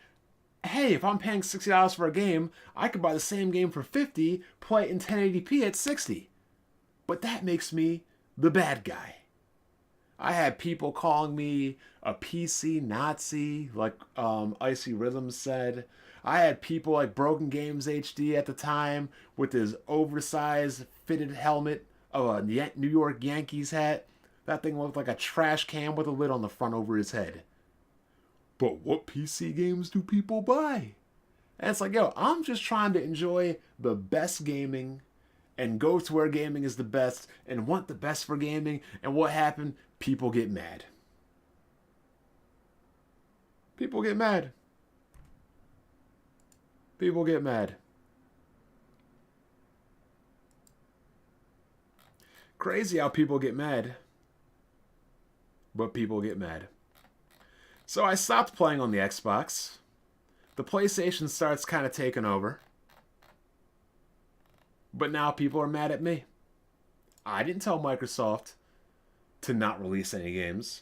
hey, if I'm paying $60 for a game, I could buy the same game for $50, play it in 1080p at 60. But that makes me the bad guy. I had people calling me a PC Nazi, like Icy Rhythms said. I had people like Broken Games HD at the time with his oversized fitted helmet of a New York Yankees hat. That thing looked like a trash can with a lid on the front over his head. But what PC games do people buy? And it's like, I'm just trying to enjoy the best gaming and go to where gaming is the best and want the best for gaming. And what happened? People get mad. People get mad. People get mad. Crazy how people get mad. But people get mad. So I stopped playing on the Xbox. The PlayStation starts kind of taking over. But now people are mad at me. I didn't tell Microsoft to not release any games.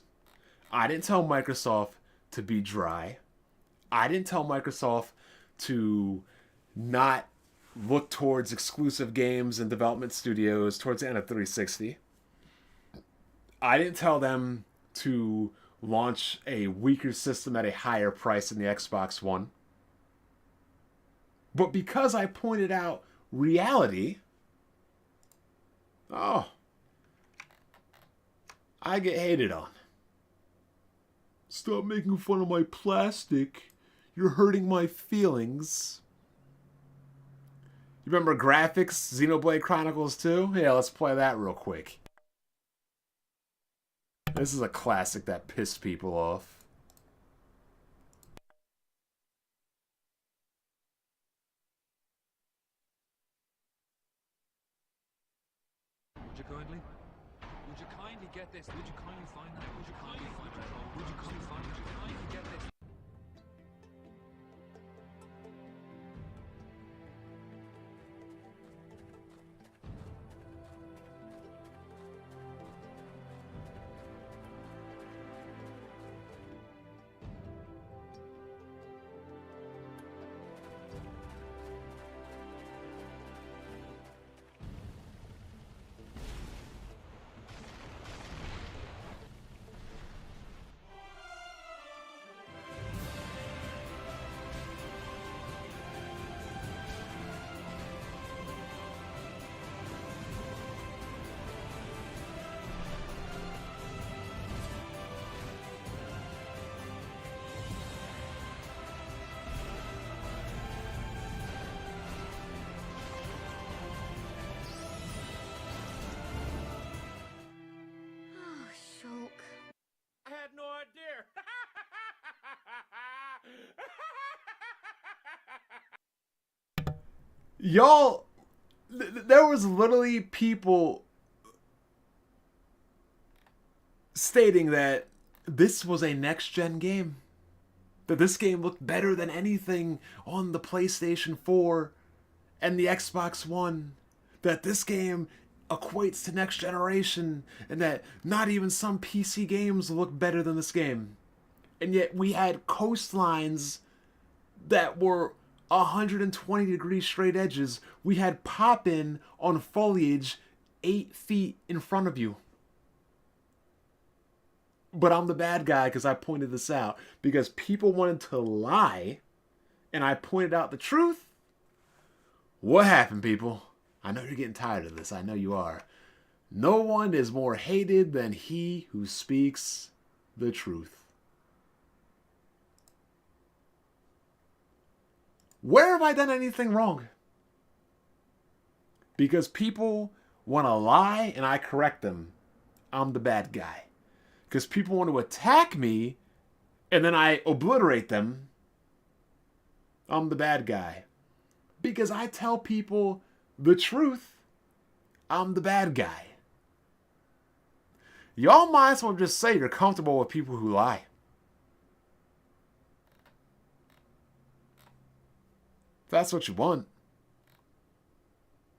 I didn't tell Microsoft to be dry. I didn't tell Microsoft to not look towards exclusive games and development studios towards the end of 360. I didn't tell them to launch a weaker system at a higher price than the Xbox One. But because I pointed out reality, I get hated on. Stop making fun of my plastic. You're hurting my feelings. You remember Graphics, Xenoblade Chronicles 2? Yeah, let's play that real quick. This is a classic that pissed people off. Would you kindly get this? Would you kindly find that? Would you kindly find control? Would you kindly get this? No idea. Y'all, there was literally people stating that this was a next-gen game. That this game looked better than anything on the PlayStation 4 and the Xbox One. That this game equates to next generation, and that not even some PC games look better than this game. And yet we had coastlines that were 120 degree straight edges. We had pop-in on foliage 8 feet in front of you. But I'm the bad guy because I pointed this out. Because people wanted to lie, and I pointed out the truth. What happened, people? I know you're getting tired of this. I know you are. No one is more hated than he who speaks the truth. Where have I done anything wrong? Because people want to lie and I correct them. I'm the bad guy. Because people want to attack me and then I obliterate them. I'm the bad guy. Because I tell people the truth. I'm the bad guy. Y'all might as well just say you're comfortable with people who lie. If that's what you want,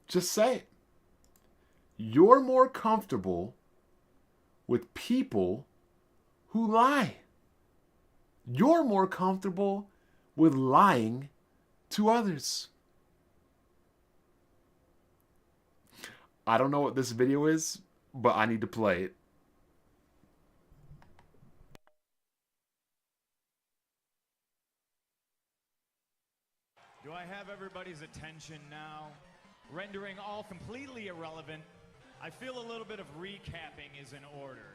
just say it. You're more comfortable with people who lie. You're more comfortable with lying to others. I don't know what this video is, but I need to play it. Do I have everybody's attention now? Rendering all completely irrelevant, I feel a little bit of recapping is in order.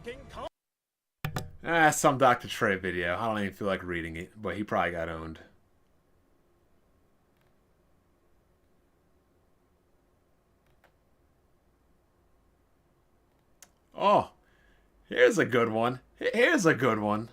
King Kong. Some Dr. Trey video. I don't even feel like reading it, but he probably got owned. Oh, here's a good one. Here's a good one.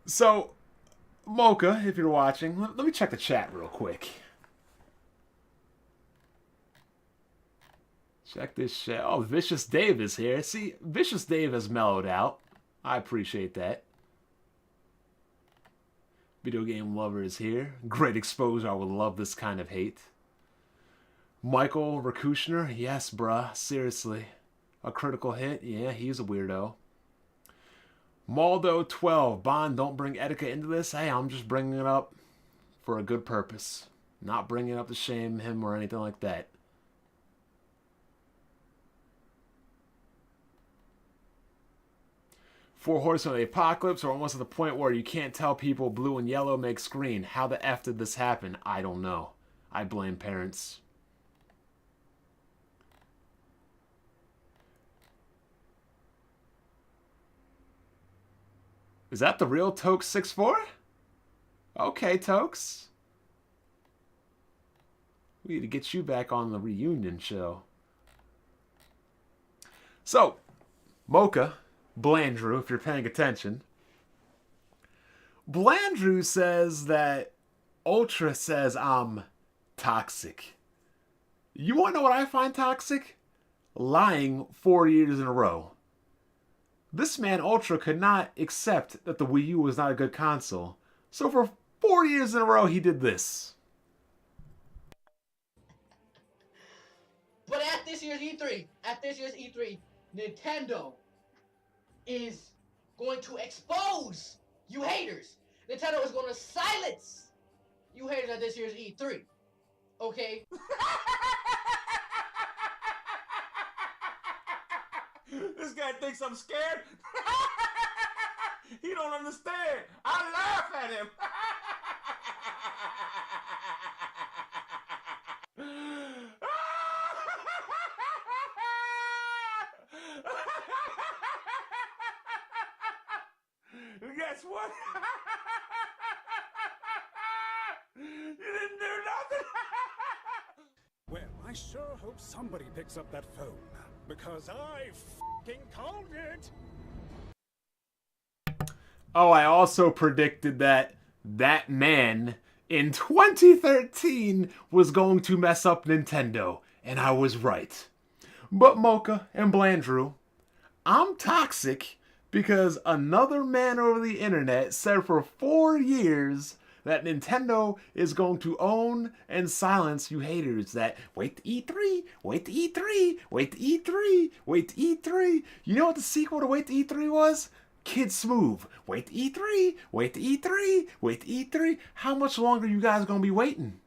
So, Mocha, if you're watching, let me check the chat real quick. Check this shit. Oh, Vicious Dave is here. See, Vicious Dave has mellowed out. I appreciate that. Video game lover is here. Great exposure. I would love this kind of hate. Michael Rakushner. Yes, bruh. Seriously. A critical hit. Yeah, he's a weirdo. Maldo 12. Bond, don't bring Etika into this. Hey, I'm just bringing it up for a good purpose. Not bringing it up to shame him or anything like that. Four Horsemen of the Apocalypse are almost at the point where you can't tell people blue and yellow makes green. How the F did this happen? I don't know. I blame parents. Is that the real Tokes64? Okay, Tokes. We need to get you back on the reunion show. So, Mocha, Blandrew, if you're paying attention. Blandrew says that Ultra says I'm toxic. You want to know what I find toxic? Lying 4 years in a row. This man, Ultra, could not accept that the Wii U was not a good console. So for 4 years in a row, he did this. But at this year's E3, Nintendo is going to expose you haters. Nintendo is going to silence you haters at this year's E3. Okay? This guy thinks I'm scared. He don't understand. I laugh at him. Guess what? You didn't do nothing. Well, I sure hope somebody picks up that phone, because I f***ing called it! Oh, I also predicted that that man in 2013 was going to mess up Nintendo, and I was right. But Mocha and Blandrew, I'm toxic because another man over the internet said for 4 years that Nintendo is going to own and silence you haters that wait to E3, wait to E3, wait to E3, wait to E3. You know what the sequel to Wait to E3 was? Kid Smooth. Wait to E3, wait to E3, wait to E3. How much longer you guys gonna be waiting?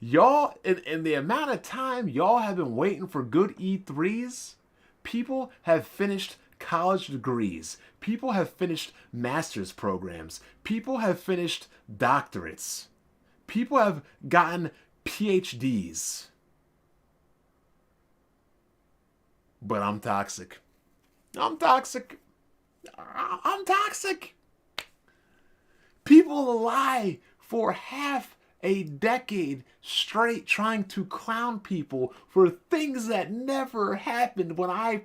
Y'all, in the amount of time y'all have been waiting for good E3s, people have finished college degrees. People have finished master's programs. People have finished doctorates. People have gotten PhDs. But I'm toxic. I'm toxic. I'm toxic. People lie for half a decade straight trying to clown people for things that never happened when I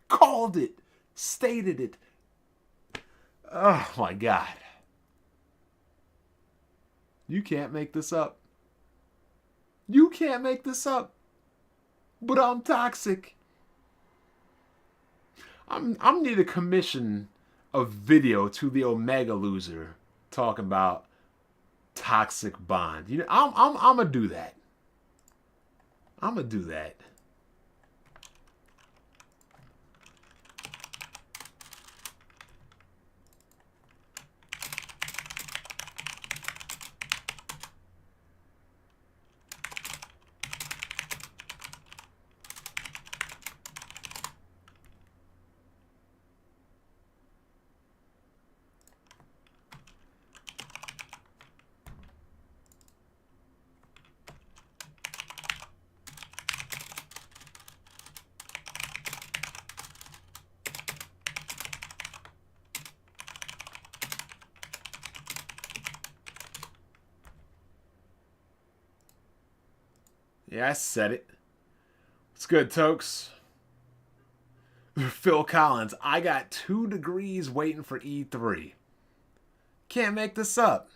called it, stated it. Oh my God. You can't make this up. You can't make this up. But I'm toxic. I'm need to commission a video to the Omega Loser talking about toxic bond. You know, I'm gonna do that. I'm gonna do that. Yeah, I said it. What's good, Tokes? Phil Collins, I got 2 degrees waiting for E3. Can't make this up.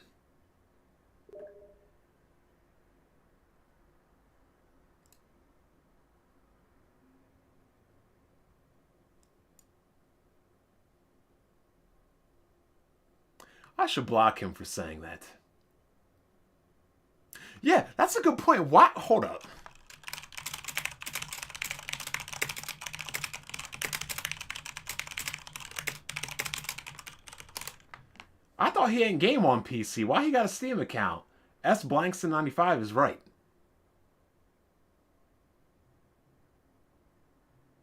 I should block him for saying that. Yeah, that's a good point. Why? Hold up. I thought he ain't game on PC. Why he got a Steam account? S Blankson 95 is right.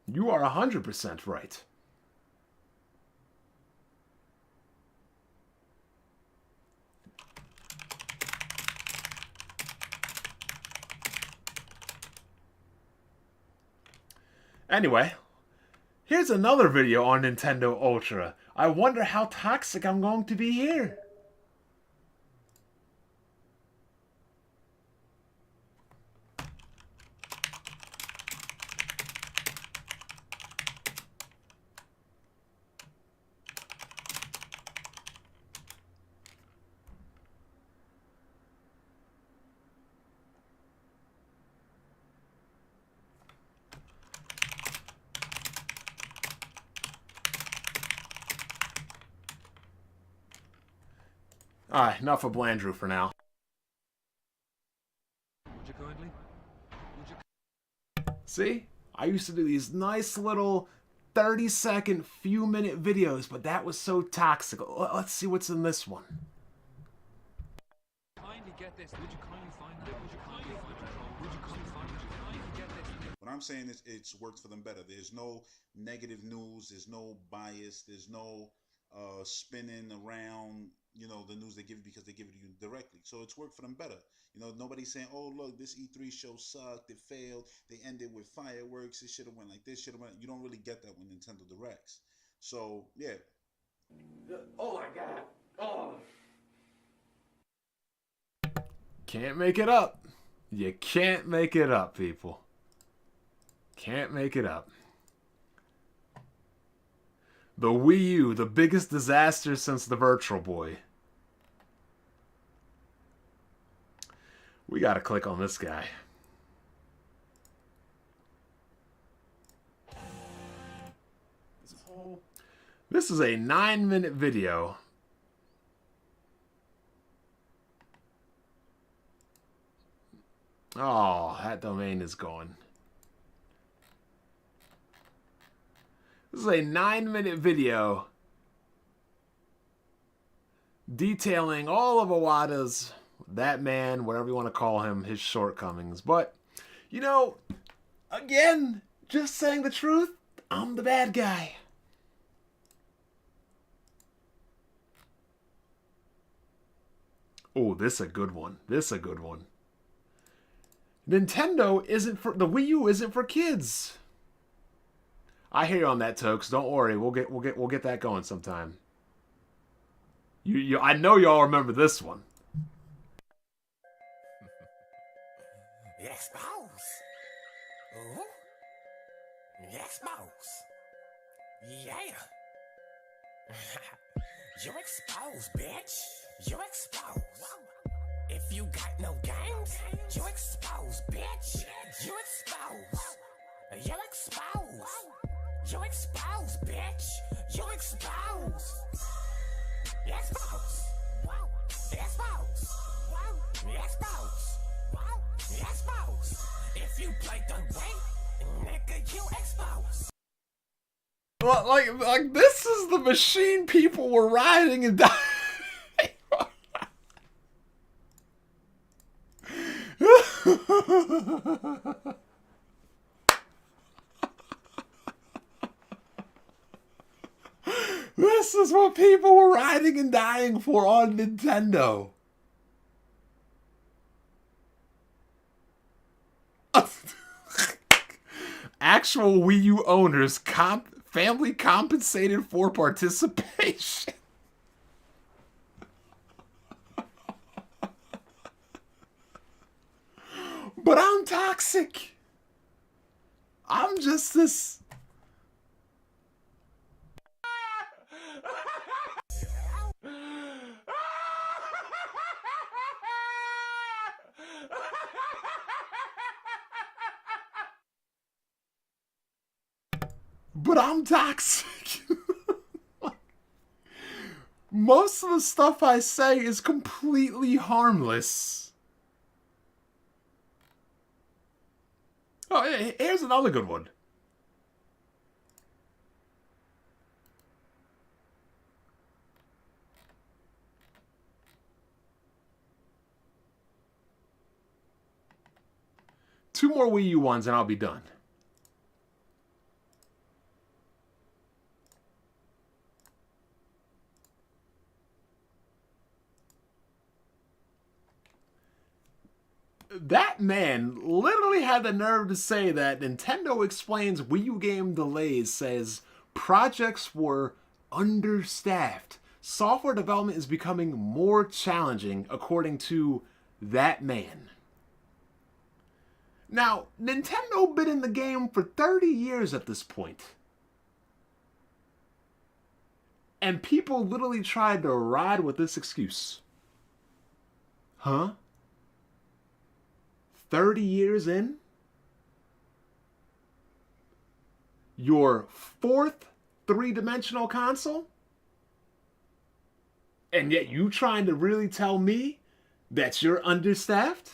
You are 100% right. Anyway, here's another video on Nintendo Ultra. I wonder how toxic I'm going to be here. Alright, enough of Blandrew for now. Would you kindly? Would you? See? I used to do these nice little 30-second, few-minute videos, but that was so toxic. Let's see what's in this one. Kindly get this. Would you kindly find that? Would you kindly find that? Would you kindly find that? Would you kindly get this? What I'm saying is it's worked for them better. There's no negative news. There's no bias. There's no spinning around, you know, the news they give you because they give it to you directly. So it's worked for them better. You know, nobody's saying, oh, look, this E3 show sucked. It failed. They ended with fireworks. It should have went like this. Should have went. You don't really get that with Nintendo Directs. So, yeah. Oh my God. Oh. Can't make it up. You can't make it up, people. Can't make it up. The Wii U, the biggest disaster since the Virtual Boy. We gotta click on this guy. This is a 9-minute video Oh, that domain is gone. This is a 9-minute video detailing all of Iwata's, that man, whatever you want to call him, his shortcomings. But, you know, again, just saying the truth, I'm the bad guy. Oh, this is a good one. This is a good one. Nintendo isn't for the Wii U isn't for kids. I hear you on that, Tokes. Don't worry, we'll get that going sometime. I know y'all remember this one. Yes, boss. Ooh. Yes, boss. Yeah. You're exposed, bitch. You're exposed. If you got no games, you're exposed, bitch. You're exposed. You're exposed. You're exposed, bitch. You're exposed. Yes, boss. Yes, boss. Yes, boss. Yes, boss. If you play the way, nigga, you exposed. Well, like this is the machine people were riding and dying. This is what people were riding and dying for on Nintendo. Actual Wii U owners family compensated for participation. But I'm toxic. I'm just this. But I'm toxic. Most of the stuff I say is completely harmless. Oh, here's another good one. Two more Wii U ones and I'll be done. That man literally had the nerve to say that Nintendo explains Wii U game delays, says projects were understaffed. Software development is becoming more challenging, according to that man. Now, Nintendo been in the game for 30 years at this point. And people literally tried to ride with this excuse. Huh? 30 years in? Your fourth three-dimensional console? And yet you trying to really tell me that you're understaffed?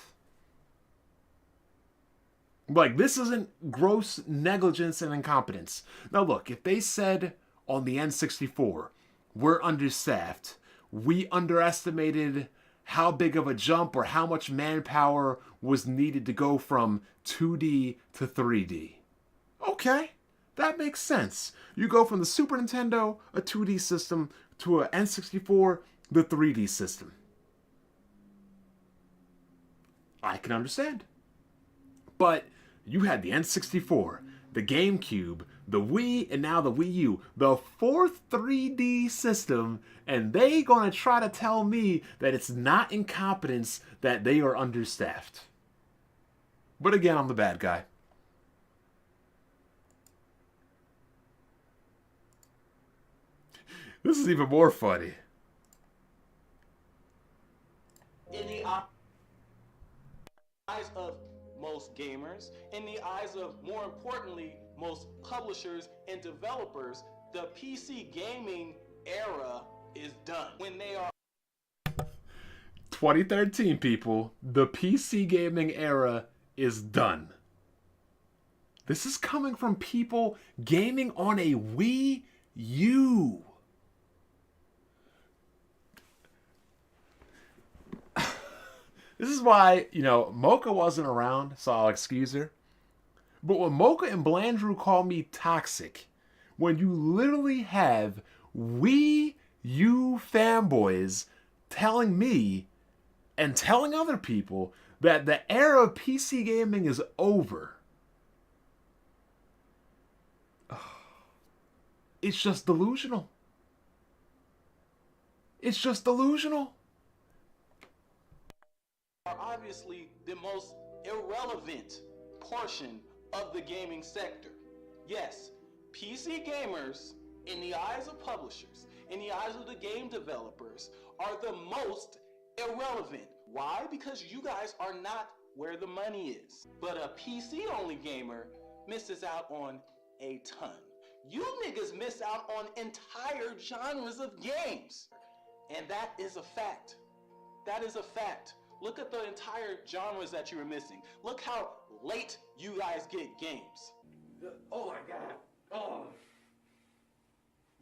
Like, this isn't gross negligence and incompetence. Now look, if they said on the N64, we're understaffed, we underestimated how big of a jump or how much manpower was needed to go from 2D to 3D. Okay, that makes sense. You go from the Super Nintendo, a 2D system, to an N64, the 3D system. I can understand. But you had the N64, the GameCube, the Wii, and now the Wii U, the fourth 3D system, and they gonna try to tell me that it's not incompetence that they are understaffed. But again, I'm the bad guy. This is even more funny. In the eyes of most gamers, in the eyes of, more importantly, most publishers and developers, the PC gaming era is done. When they are 2013, people. The PC gaming era is done. This is coming from people gaming on a Wii U. This is why, Mocha wasn't around, so I'll excuse her. But when Mocha and Blandrew call me toxic, when you literally have Wii U fanboys telling me and telling other people that the era of PC gaming is over, it's just delusional. It's just delusional. Are obviously the most irrelevant portion of the gaming sector. Yes, PC gamers, in the eyes of publishers, in the eyes of the game developers, are the most irrelevant. Why? Because you guys are not where the money is. But a PC-only gamer misses out on a ton. You niggas miss out on entire genres of games. And that is a fact. That is a fact. Look at the entire genres that you are missing. Look how late you guys get games. Oh my god. Oh.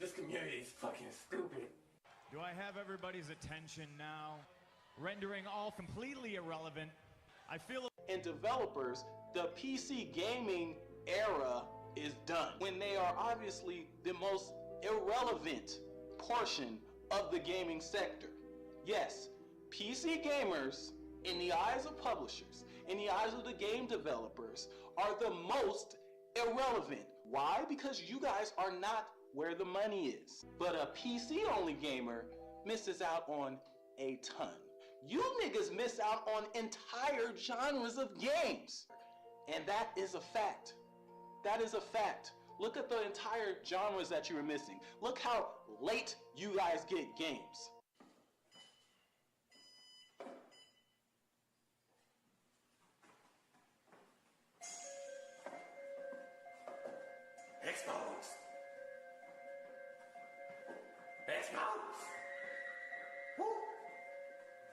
This community is fucking stupid. Do I have everybody's attention now? Rendering all completely irrelevant. I feel... And developers, the PC gaming era is done. When they are obviously the most irrelevant portion of the gaming sector. Yes, PC gamers, in the eyes of publishers, in the eyes of the game developers, are the most irrelevant. Why? Because you guys are not where the money is. But a PC-only gamer misses out on a ton. You niggas miss out on entire genres of games. And that is a fact. That is a fact. Look at the entire genres that you are missing. Look how late you guys get games. Exposed. Exposed. Woo.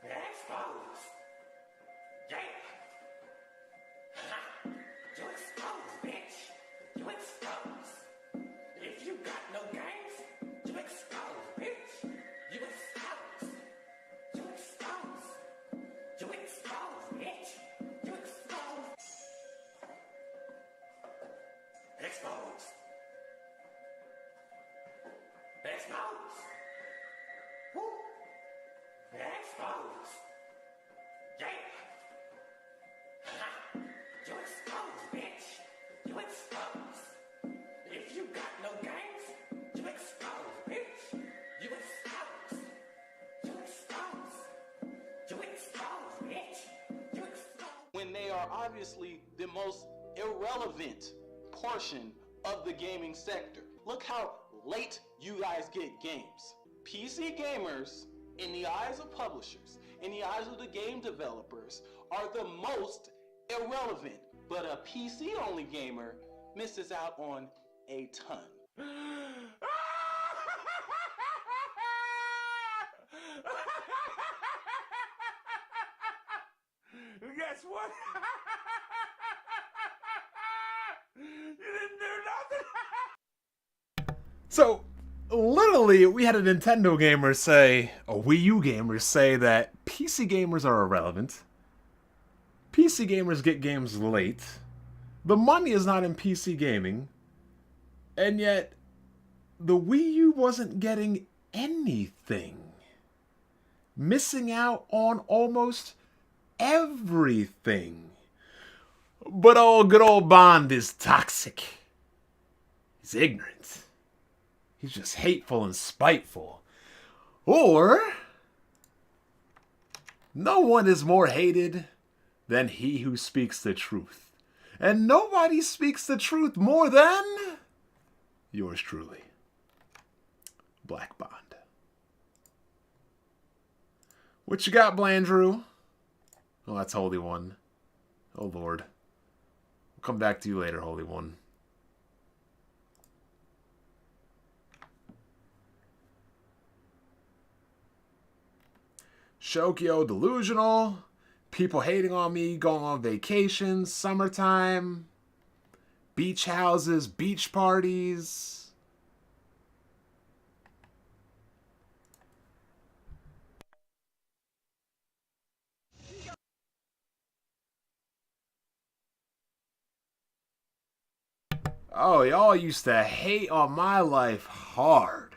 Exposed. Yeah. Ha. You exposed, bitch. You exposed. If you got no games, you exposed, bitch. You exposed. You exposed. You exposed, bitch. You exposed. Exposed. Exposed. Woo. Exposed. Yeah. Ha. You exposed, bitch. You exposed. If you got no games, you exposed, bitch. You exposed. You exposed. You exposed, bitch. You exposed. When they are obviously the most irrelevant portion of the gaming sector. Look how late you guys get games. PC gamers, in the eyes of publishers, in the eyes of the game developers, are the most irrelevant. But a PC-only gamer misses out on a ton. Guess what? You didn't do nothing. So, literally, we had a Nintendo gamer say, a Wii U gamer say that PC gamers are irrelevant. PC gamers get games late. The money is not in PC gaming. And yet, the Wii U wasn't getting anything. Missing out on almost everything. But good old Bond is toxic. He's ignorant. He's just hateful and spiteful. Or, no one is more hated than he who speaks the truth. And nobody speaks the truth more than yours truly, Black Bond. What you got, Blandrew? Oh, that's Holy One. Oh, Lord. We'll come back to you later, Holy One. Shokyo delusional. People hating on me, going on vacations, summertime, beach houses, beach parties. Oh, y'all used to hate on my life hard.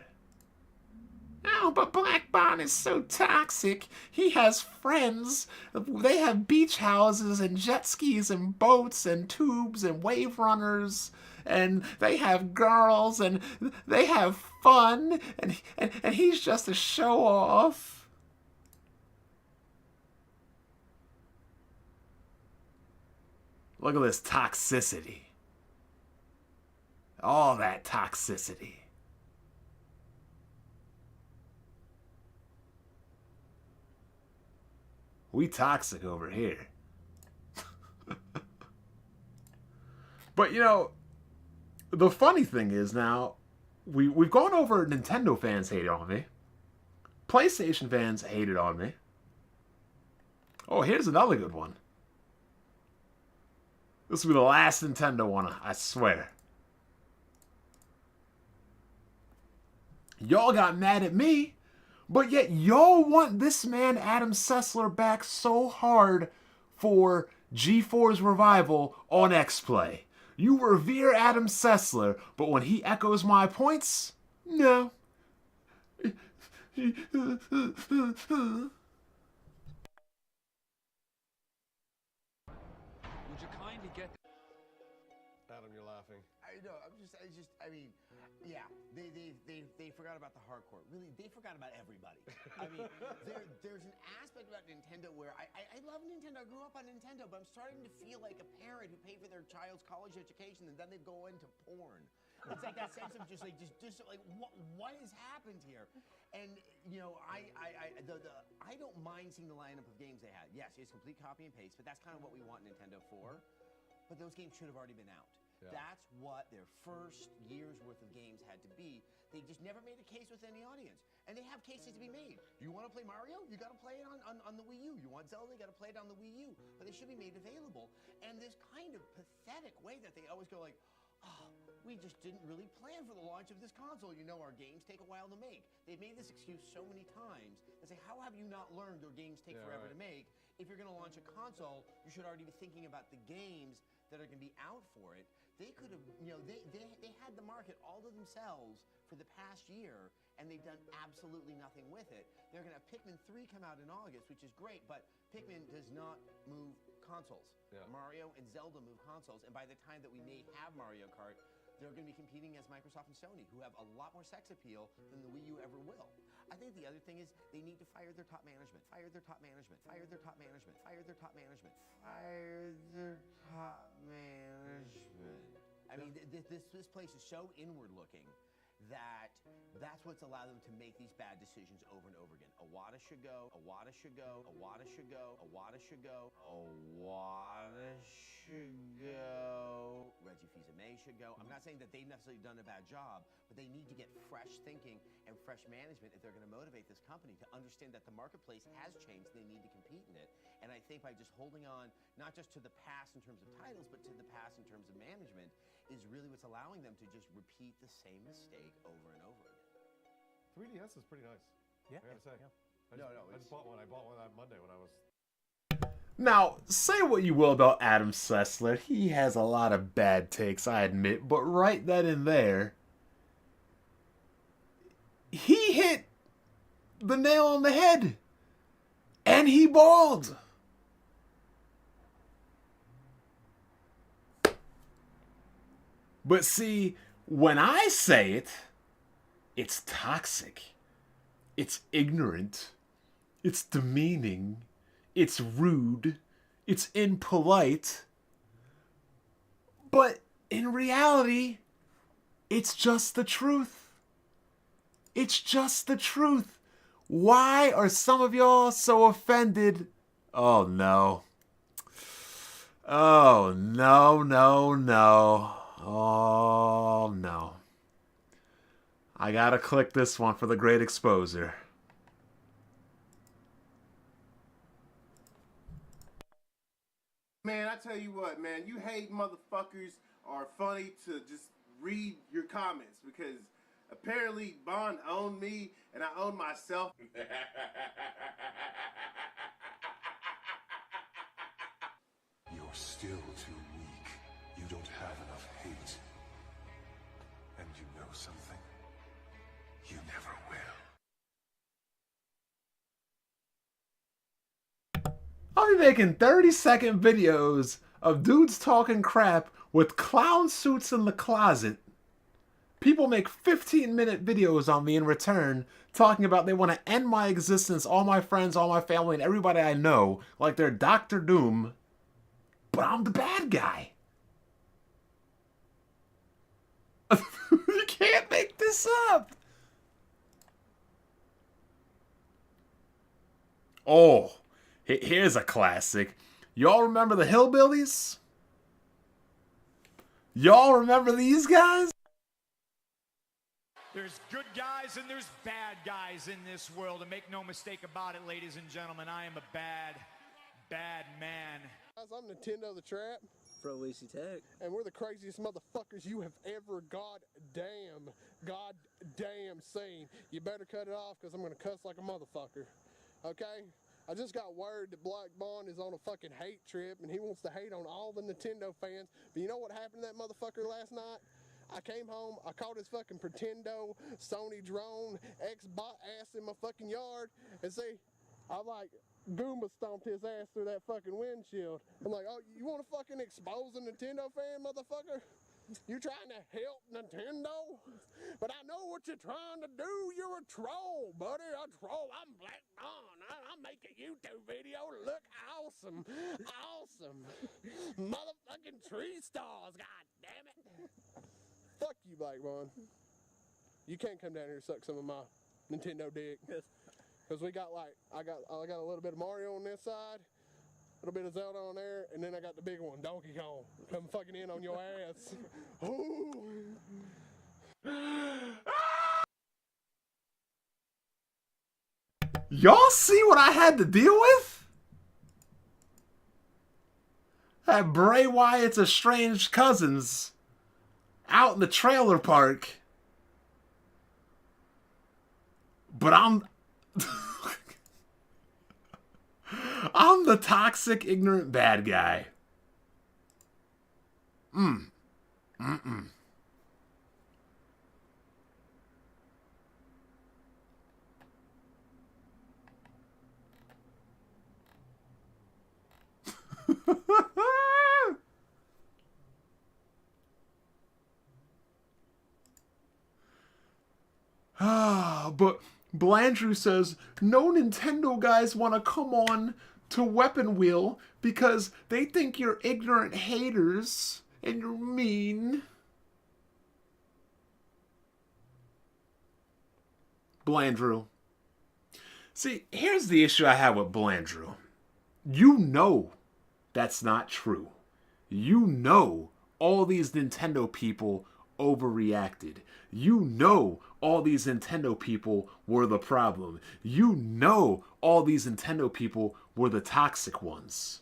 Oh, but Black Bond is so toxic. He has friends. They have beach houses and jet skis and boats and tubes and wave runners. And they have girls and they have fun. And he's just a show off. Look at this toxicity. All that toxicity. We toxic over here. But you know, the funny thing is now, we've gone over Nintendo fans hated on me. PlayStation fans hated on me. Oh, here's another good one. This will be the last Nintendo one, I swear. Y'all got mad at me, but yet y'all want this man Adam Sessler back so hard for G4's revival on X-Play. You revere Adam Sessler, but when he echoes my points, no. Would you kindly get Adam, you're laughing. I mean, yeah, they forgot about the hardcore. Really, they forgot about everybody. I mean, there's an aspect about Nintendo where I love Nintendo. I grew up on Nintendo, but I'm starting to feel like a parent who paid for their child's college education and then they go into porn. It's like that sense of just like what has happened here? And you know, I don't mind seeing the lineup of games they had. Yes, it's complete copy and paste, but that's kind of what we want Nintendo for. But those games should have already been out. Yeah. That's what their first year's worth of games had to be. They just never made a case with any audience. And they have cases to be made. You want to play Mario? You got to play it on the Wii U. You want Zelda? You got to play it on the Wii U. But they should be made available. And this kind of pathetic way that they always go like, oh, we just didn't really plan for the launch of this console. You know, our games take a while to make. They've made this excuse so many times and say, how have you not learned their games take forever to make? If you're going to launch a console, you should already be thinking about the games that are going to be out for it. They could have, you know, they had the market all to themselves for the past year, and they've done absolutely nothing with it. They're going to have Pikmin 3 come out in August, which is great, but Pikmin does not move consoles. Yeah. Mario and Zelda move consoles, and by the time that we may have Mario Kart, they're going to be competing as Microsoft and Sony, who have a lot more sex appeal than the Wii U ever will. I think the other thing is they need to fire their top management. Fire their top management. Fire their top management. Fire their top management. Fire their top management. I mean, this place is so inward-looking that's what's allowed them to make these bad decisions over and over again. Iwata should go. Iwata should go. Iwata should go. Iwata should go. Iwata should go. Reggie Fils-Aimé should go. I'm not saying that they've necessarily done a bad job, but they need to get fresh thinking and fresh management if they're going to motivate this company to understand that the marketplace has changed. They need to compete in it. And I think by just holding on, not just to the past in terms of titles, but to the past in terms of management, is really what's allowing them to just repeat the same mistake over and over again. 3DS is pretty nice. Yeah, I gotta say. Yeah. I just bought one. I bought one on Monday when I was. Now, say what you will about Adam Sessler, he has a lot of bad takes, I admit, but right then and there, he hit the nail on the head, and he balled. But see, when I say it, it's toxic, it's ignorant, it's demeaning, it's rude, it's impolite, but in reality, it's just the truth. It's just the truth. Why are some of y'all so offended? Oh no. Oh no, no, no. Oh no. I gotta click this one for the great exposer. Man, I tell you what, man, you hate motherfuckers are funny to just read your comments because apparently Bond owned me and I own myself. You're still too weak. You don't have enough hate. And you know something? You never will. I'll be making 30-second videos of dudes talking crap with clown suits in the closet. People make 15-minute videos on me in return talking about they want to end my existence, all my friends, all my family, and everybody I know, like they're Dr. Doom. But I'm the bad guy. You can't make this up. Oh, here's a classic. Y'all remember the Hillbillies? Y'all remember these guys? There's good guys and there's bad guys in this world, and make no mistake about it, ladies and gentlemen, I am a bad, bad man. I'm Nintendo the Trap. Pro AC Tech. And we're the craziest motherfuckers you have ever goddamn seen. You better cut it off because I'm going to cuss like a motherfucker. Okay? I just got word that Black Bond is on a fucking hate trip and he wants to hate on all the Nintendo fans. But you know what happened to that motherfucker last night? I came home, I caught his fucking Pretendo, Sony drone, Xbot ass in my fucking yard, and see, I like Goomba stomped his ass through that fucking windshield. I'm like, oh, you want to fucking expose a Nintendo fan, motherfucker? You trying to help Nintendo? But I know what you're trying to do. You're a troll, buddy. A troll. I'm Black Bond. I make a YouTube video to look awesome. Awesome. Motherfucking tree stars, god damn it. Fuck you, Black Bond. You can't come down here and suck some of my Nintendo dick. Because we got like, I got a little bit of Mario on this side, a little bit of Zelda on there, and then I got the big one, Donkey Kong. Come fucking in on your ass. Ooh. Y'all see what I had to deal with? That Bray Wyatt's estranged cousins out in the trailer park. But I'm the toxic, ignorant bad guy. But Blandrew says, no Nintendo guys want to come on to Weapon Wheel because they think you're ignorant haters and you're mean. Blandrew. See, here's the issue I have with Blandrew. You know that's not true. You know all these Nintendo people overreacted. You know all these Nintendo people were the problem. You know all these Nintendo people were the toxic ones.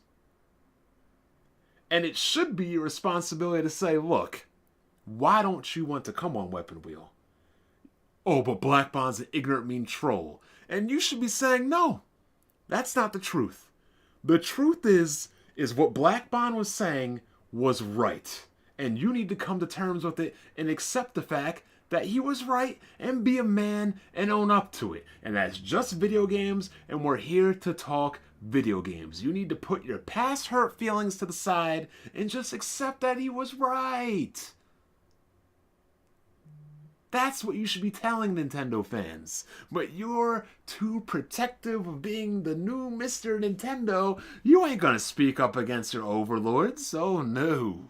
And it should be your responsibility to say, look, why don't you want to come on Weapon Wheel? Oh, but Black Bond's an ignorant, mean troll. And you should be saying, no, that's not the truth. The truth is what Black Bond was saying was right. And you need to come to terms with it and accept the fact that he was right and be a man and own up to it. And that's just video games, and we're here to talk video games. You need to put your past hurt feelings to the side and just accept that he was right. That's what you should be telling Nintendo fans. But you're too protective of being the new Mr. Nintendo. You ain't gonna speak up against your overlords, so no.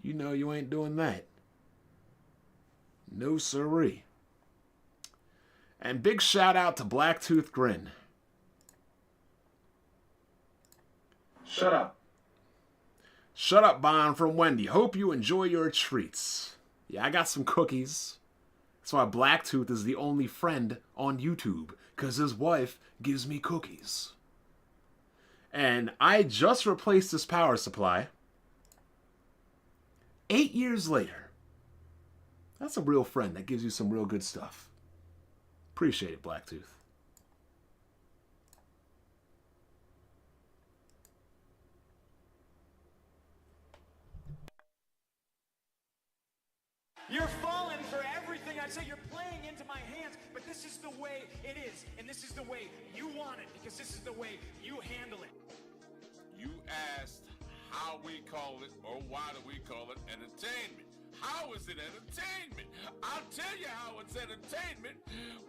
You know you ain't doing that. No siree. And big shout out to Blacktooth Grin. Shut up. Shut up, Bond from Wendy. Hope you enjoy your treats. Yeah, I got some cookies. That's why Blacktooth is the only friend on YouTube, because his wife gives me cookies. And I just replaced this power supply. 8 years later. That's a real friend that gives you some real good stuff. Appreciate it, Blacktooth. You're falling for everything I say. You're playing into my hands, but this is the way it is, and this is the way you want it, because this is the way you handle it. You asked how we call it, or why do we call it entertainment? How is it entertainment? I'll tell you how it's entertainment.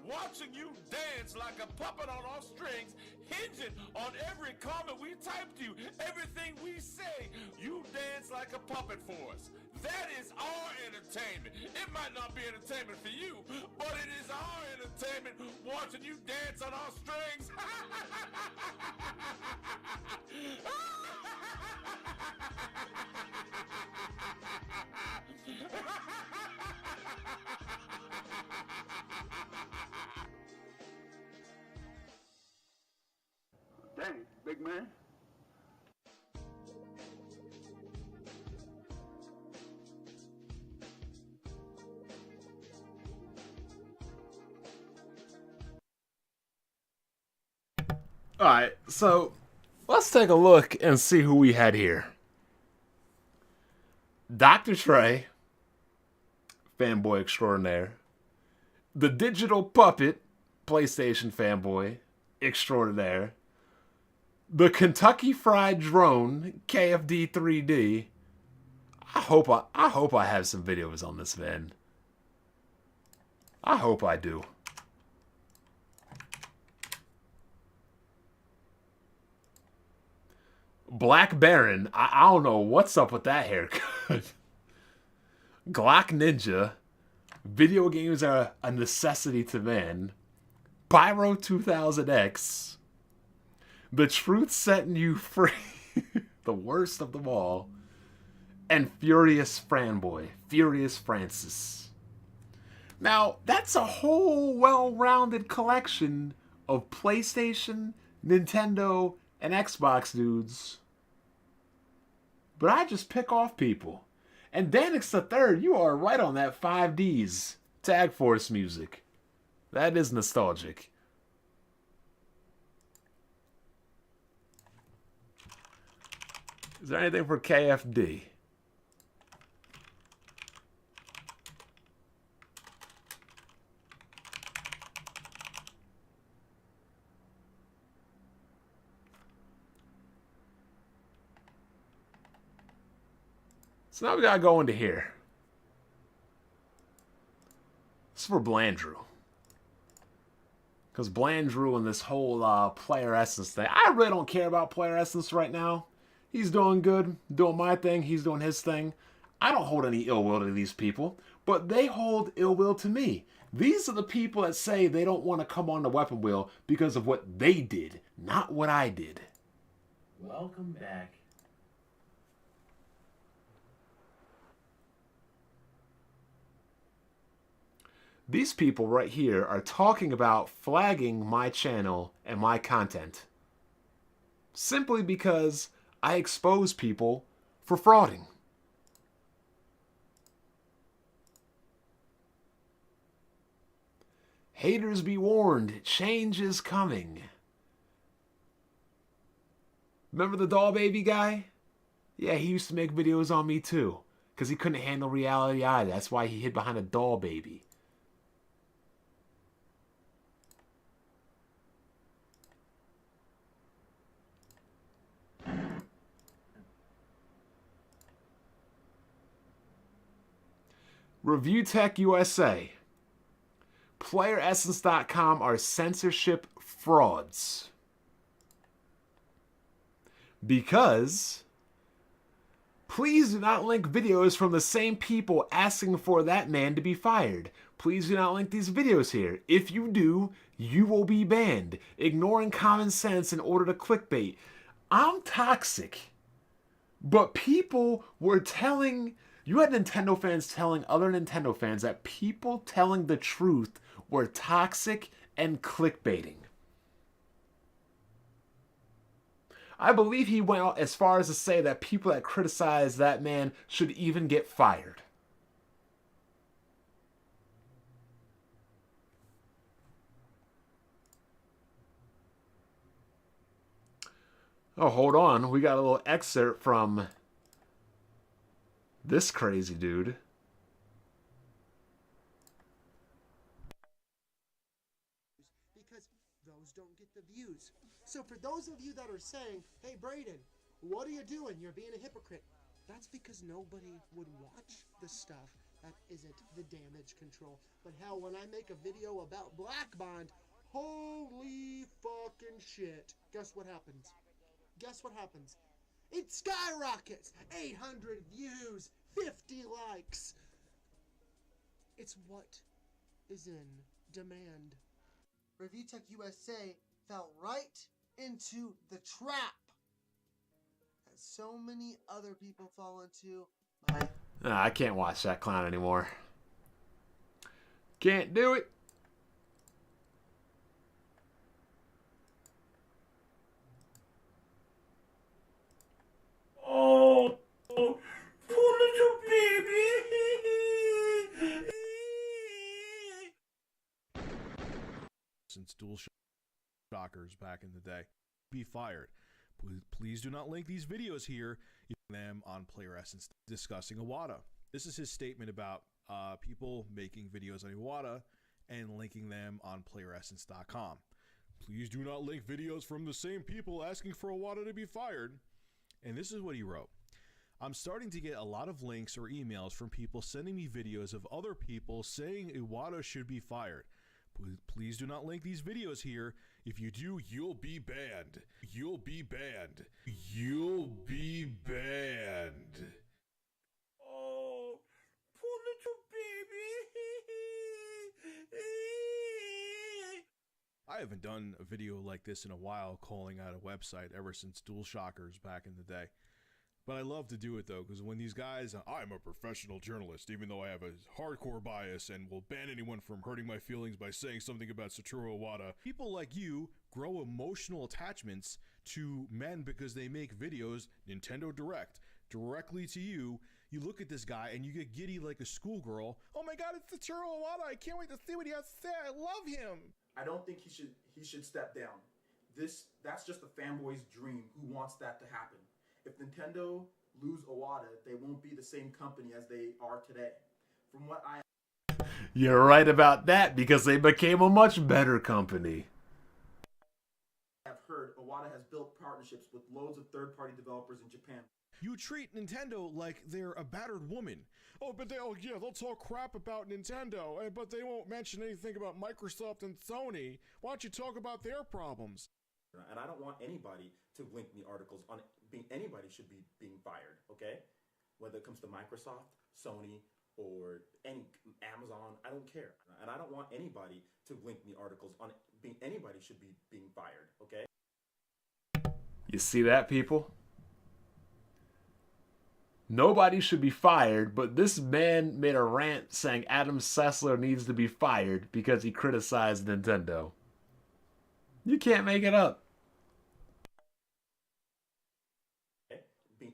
Watching you dance like a puppet on our strings, hinging on every comment we type to you, everything we say, you dance like a puppet for us. That is our entertainment. It might not be entertainment for you, but it is our entertainment watching you dance on our strings. Dang, big man. Alright, so let's take a look and see who we had here. Dr. Trey, fanboy extraordinaire. The Digital Puppet, PlayStation fanboy extraordinaire. The Kentucky Fried Drone, KFD 3D. I hope I have some videos on this, man. I hope I do. Black Baron, I don't know what's up with that haircut. Glock Ninja, video games are a necessity to man. Pyro 2000X, The Truth Setting You Free, the worst of them all, and Furious Fanboy, Furious Francis. Now, that's a whole well-rounded collection of PlayStation, Nintendo, and Xbox dudes. But I just pick off people. And Danix the Third, you are right on that 5Ds Tag Force music. That is nostalgic. Is there anything for KFD? So now we gotta go into here. This is for Blandrew. Because Blandrew and this whole player essence thing, I really don't care about player essence right now. He's doing good, doing my thing, he's doing his thing. I don't hold any ill will to these people, but they hold ill will to me. These are the people that say they don't want to come on the weapon wheel because of what they did, not what I did. Welcome back. These people right here are talking about flagging my channel and my content. Simply because I expose people for frauding. Haters be warned, change is coming. Remember the Doll Baby guy? Yeah, he used to make videos on me too. Because he couldn't handle reality either. That's why he hid behind a Doll Baby. Review Tech USA. PlayerEssence.com are censorship frauds. Because please do not link videos from the same people asking for that man to be fired. Please do not link these videos here. If you do, you will be banned. Ignoring common sense in order to clickbait. I'm toxic. But people were telling... You had Nintendo fans telling other Nintendo fans that people telling the truth were toxic and clickbaiting. I believe he went out as far as to say that people that criticize that man should even get fired. Oh, hold on. We got a little excerpt from this crazy dude. Because those don't get the views. So for those of you that are saying, hey, Braden, what are you doing? You're being a hypocrite. That's because nobody would watch the stuff that isn't the damage control. But hell, when I make a video about Black Bond, holy fucking shit. Guess what happens? Guess what happens? It skyrockets! 800 views, 50 likes. It's what is in demand. Review Tech USA fell right into the trap that so many other people fall into. I can't watch that clown anymore. Can't do it. Oh, poor little baby. Since DualShockers back in the day, be fired. Please do not link these videos here. You can them on Player Essence discussing Iwata. This is his statement about people making videos on Iwata and linking them on PlayerEssence.com. Please do not link videos from the same people asking for Iwata to be fired. And this is what he wrote. I'm starting to get a lot of links or emails from people sending me videos of other people saying Iwata should be fired. Please do not link these videos here. If you do, you'll be banned. You'll be banned. You'll be banned. Oh, poor little baby. I haven't done a video like this in a while, calling out a website ever since DualShockers back in the day. But I love to do it though, because when these guys, I'm a professional journalist, even though I have a hardcore bias and will ban anyone from hurting my feelings by saying something about Satoru Iwata. People like you grow emotional attachments to men because they make videos, Nintendo Direct, directly to you. You look at this guy and you get giddy like a schoolgirl. Oh my god, it's Satoru Iwata! I can't wait to see what he has to say. I love him. I don't think he should step down. That's just a fanboy's dream who wants that to happen. If Nintendo lose Iwata, they won't be the same company as they are today. From what I You're right about that, because they became a much better company. have heard, Iwata has built partnerships with loads of third-party developers in Japan. You treat Nintendo like they're a battered woman. Oh, but they'll talk crap about Nintendo, but they won't mention anything about Microsoft and Sony. Why don't you talk about their problems? And I don't want anybody to link me articles on anybody should be being fired, okay? Whether it comes to Microsoft, Sony, or any Amazon, I don't care. And I don't want anybody to link me articles on anybody should be being fired, okay? You see that, people? Nobody should be fired, but this man made a rant saying Adam Sessler needs to be fired because he criticized Nintendo. You can't make it up.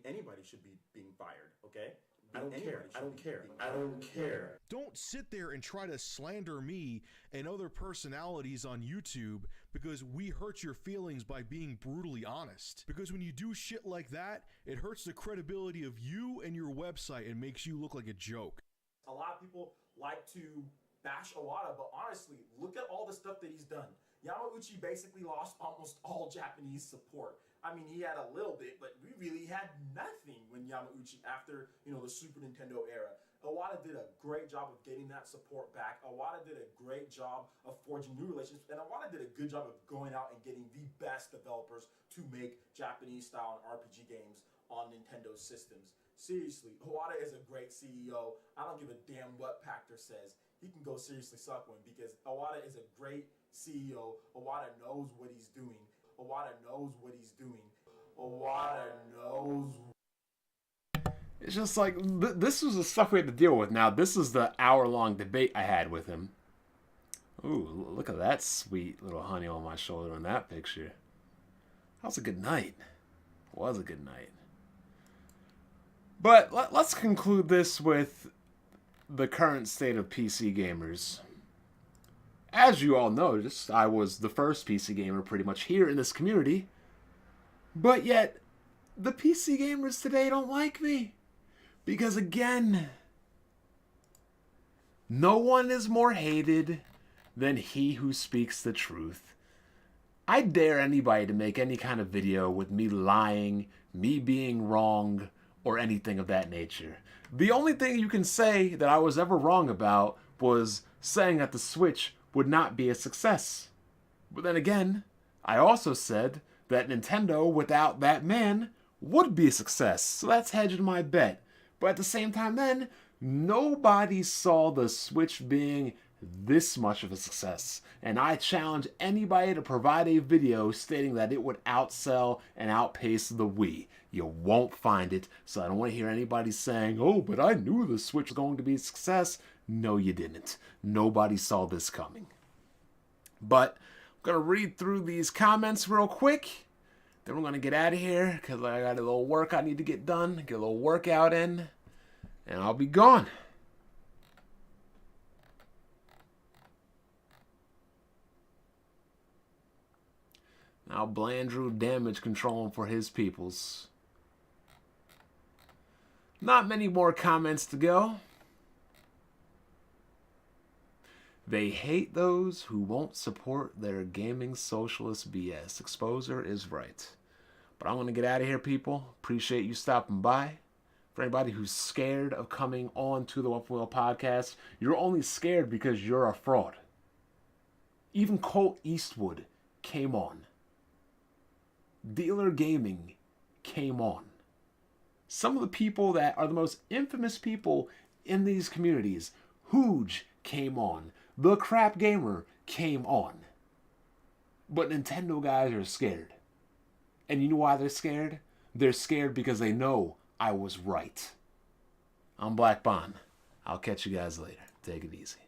Anybody should be being fired, okay? I don't care. I don't care. I don't care. Don't sit there and try to slander me and other personalities on YouTube because we hurt your feelings by being brutally honest. Because when you do shit like that, it hurts the credibility of you and your website and makes you look like a joke. A lot of people like to bash Iwata, but honestly, look at all the stuff that he's done. Yamauchi basically lost almost all Japanese support. I mean, he had a little bit, but we really had nothing when Yamauchi, after, the Super Nintendo era. Iwata did a great job of getting that support back. Iwata did a great job of forging new relationships, and Iwata did a good job of going out and getting the best developers to make Japanese-style and RPG games on Nintendo systems. Seriously, Iwata is a great CEO. I don't give a damn what Pactor says. He can go seriously suck one, because Iwata is a great CEO. Iwata knows what he's doing. Iwata knows what he's doing. Iwata knows. It's just like, this was the stuff we had to deal with. Now, this is the hour-long debate I had with him. Ooh, look at that sweet little honey on my shoulder in that picture. That was a good night. Was a good night. But let's conclude this with the current state of PC gamers. As you all noticed, I was the first PC gamer pretty much here in this community. But yet, the PC gamers today don't like me. Because again, no one is more hated than he who speaks the truth. I dare anybody to make any kind of video with me lying, me being wrong, or anything of that nature. The only thing you can say that I was ever wrong about was saying that the Switch would not be a success. But then again, I also said that Nintendo without that man would be a success. So that's hedging my bet. But at the same time then, nobody saw the Switch being this much of a success. And I challenge anybody to provide a video stating that it would outsell and outpace the Wii. You won't find it, so I don't want to hear anybody saying, oh, but I knew the Switch was going to be a success. No, you didn't. Nobody saw this coming. But I'm going to read through these comments real quick. Then we're going to get out of here because I got a little work I need to get done. Get a little workout in. And I'll be gone. Now Blandrew damage controlling for his peoples. Not many more comments to go. They hate those who won't support their gaming socialist BS. Exposer is right. But I'm going to get out of here, people. Appreciate you stopping by. For anybody who's scared of coming on to the What Wheel podcast, you're only scared because you're a fraud. Even Colt Eastwood came on. Dealer Gaming came on. Some of the people that are the most infamous people in these communities, Hooge came on. The Crap Gamer came on. But Nintendo guys are scared. And you know why they're scared? They're scared because they know I was right. I'm Black Bond. I'll catch you guys later. Take it easy.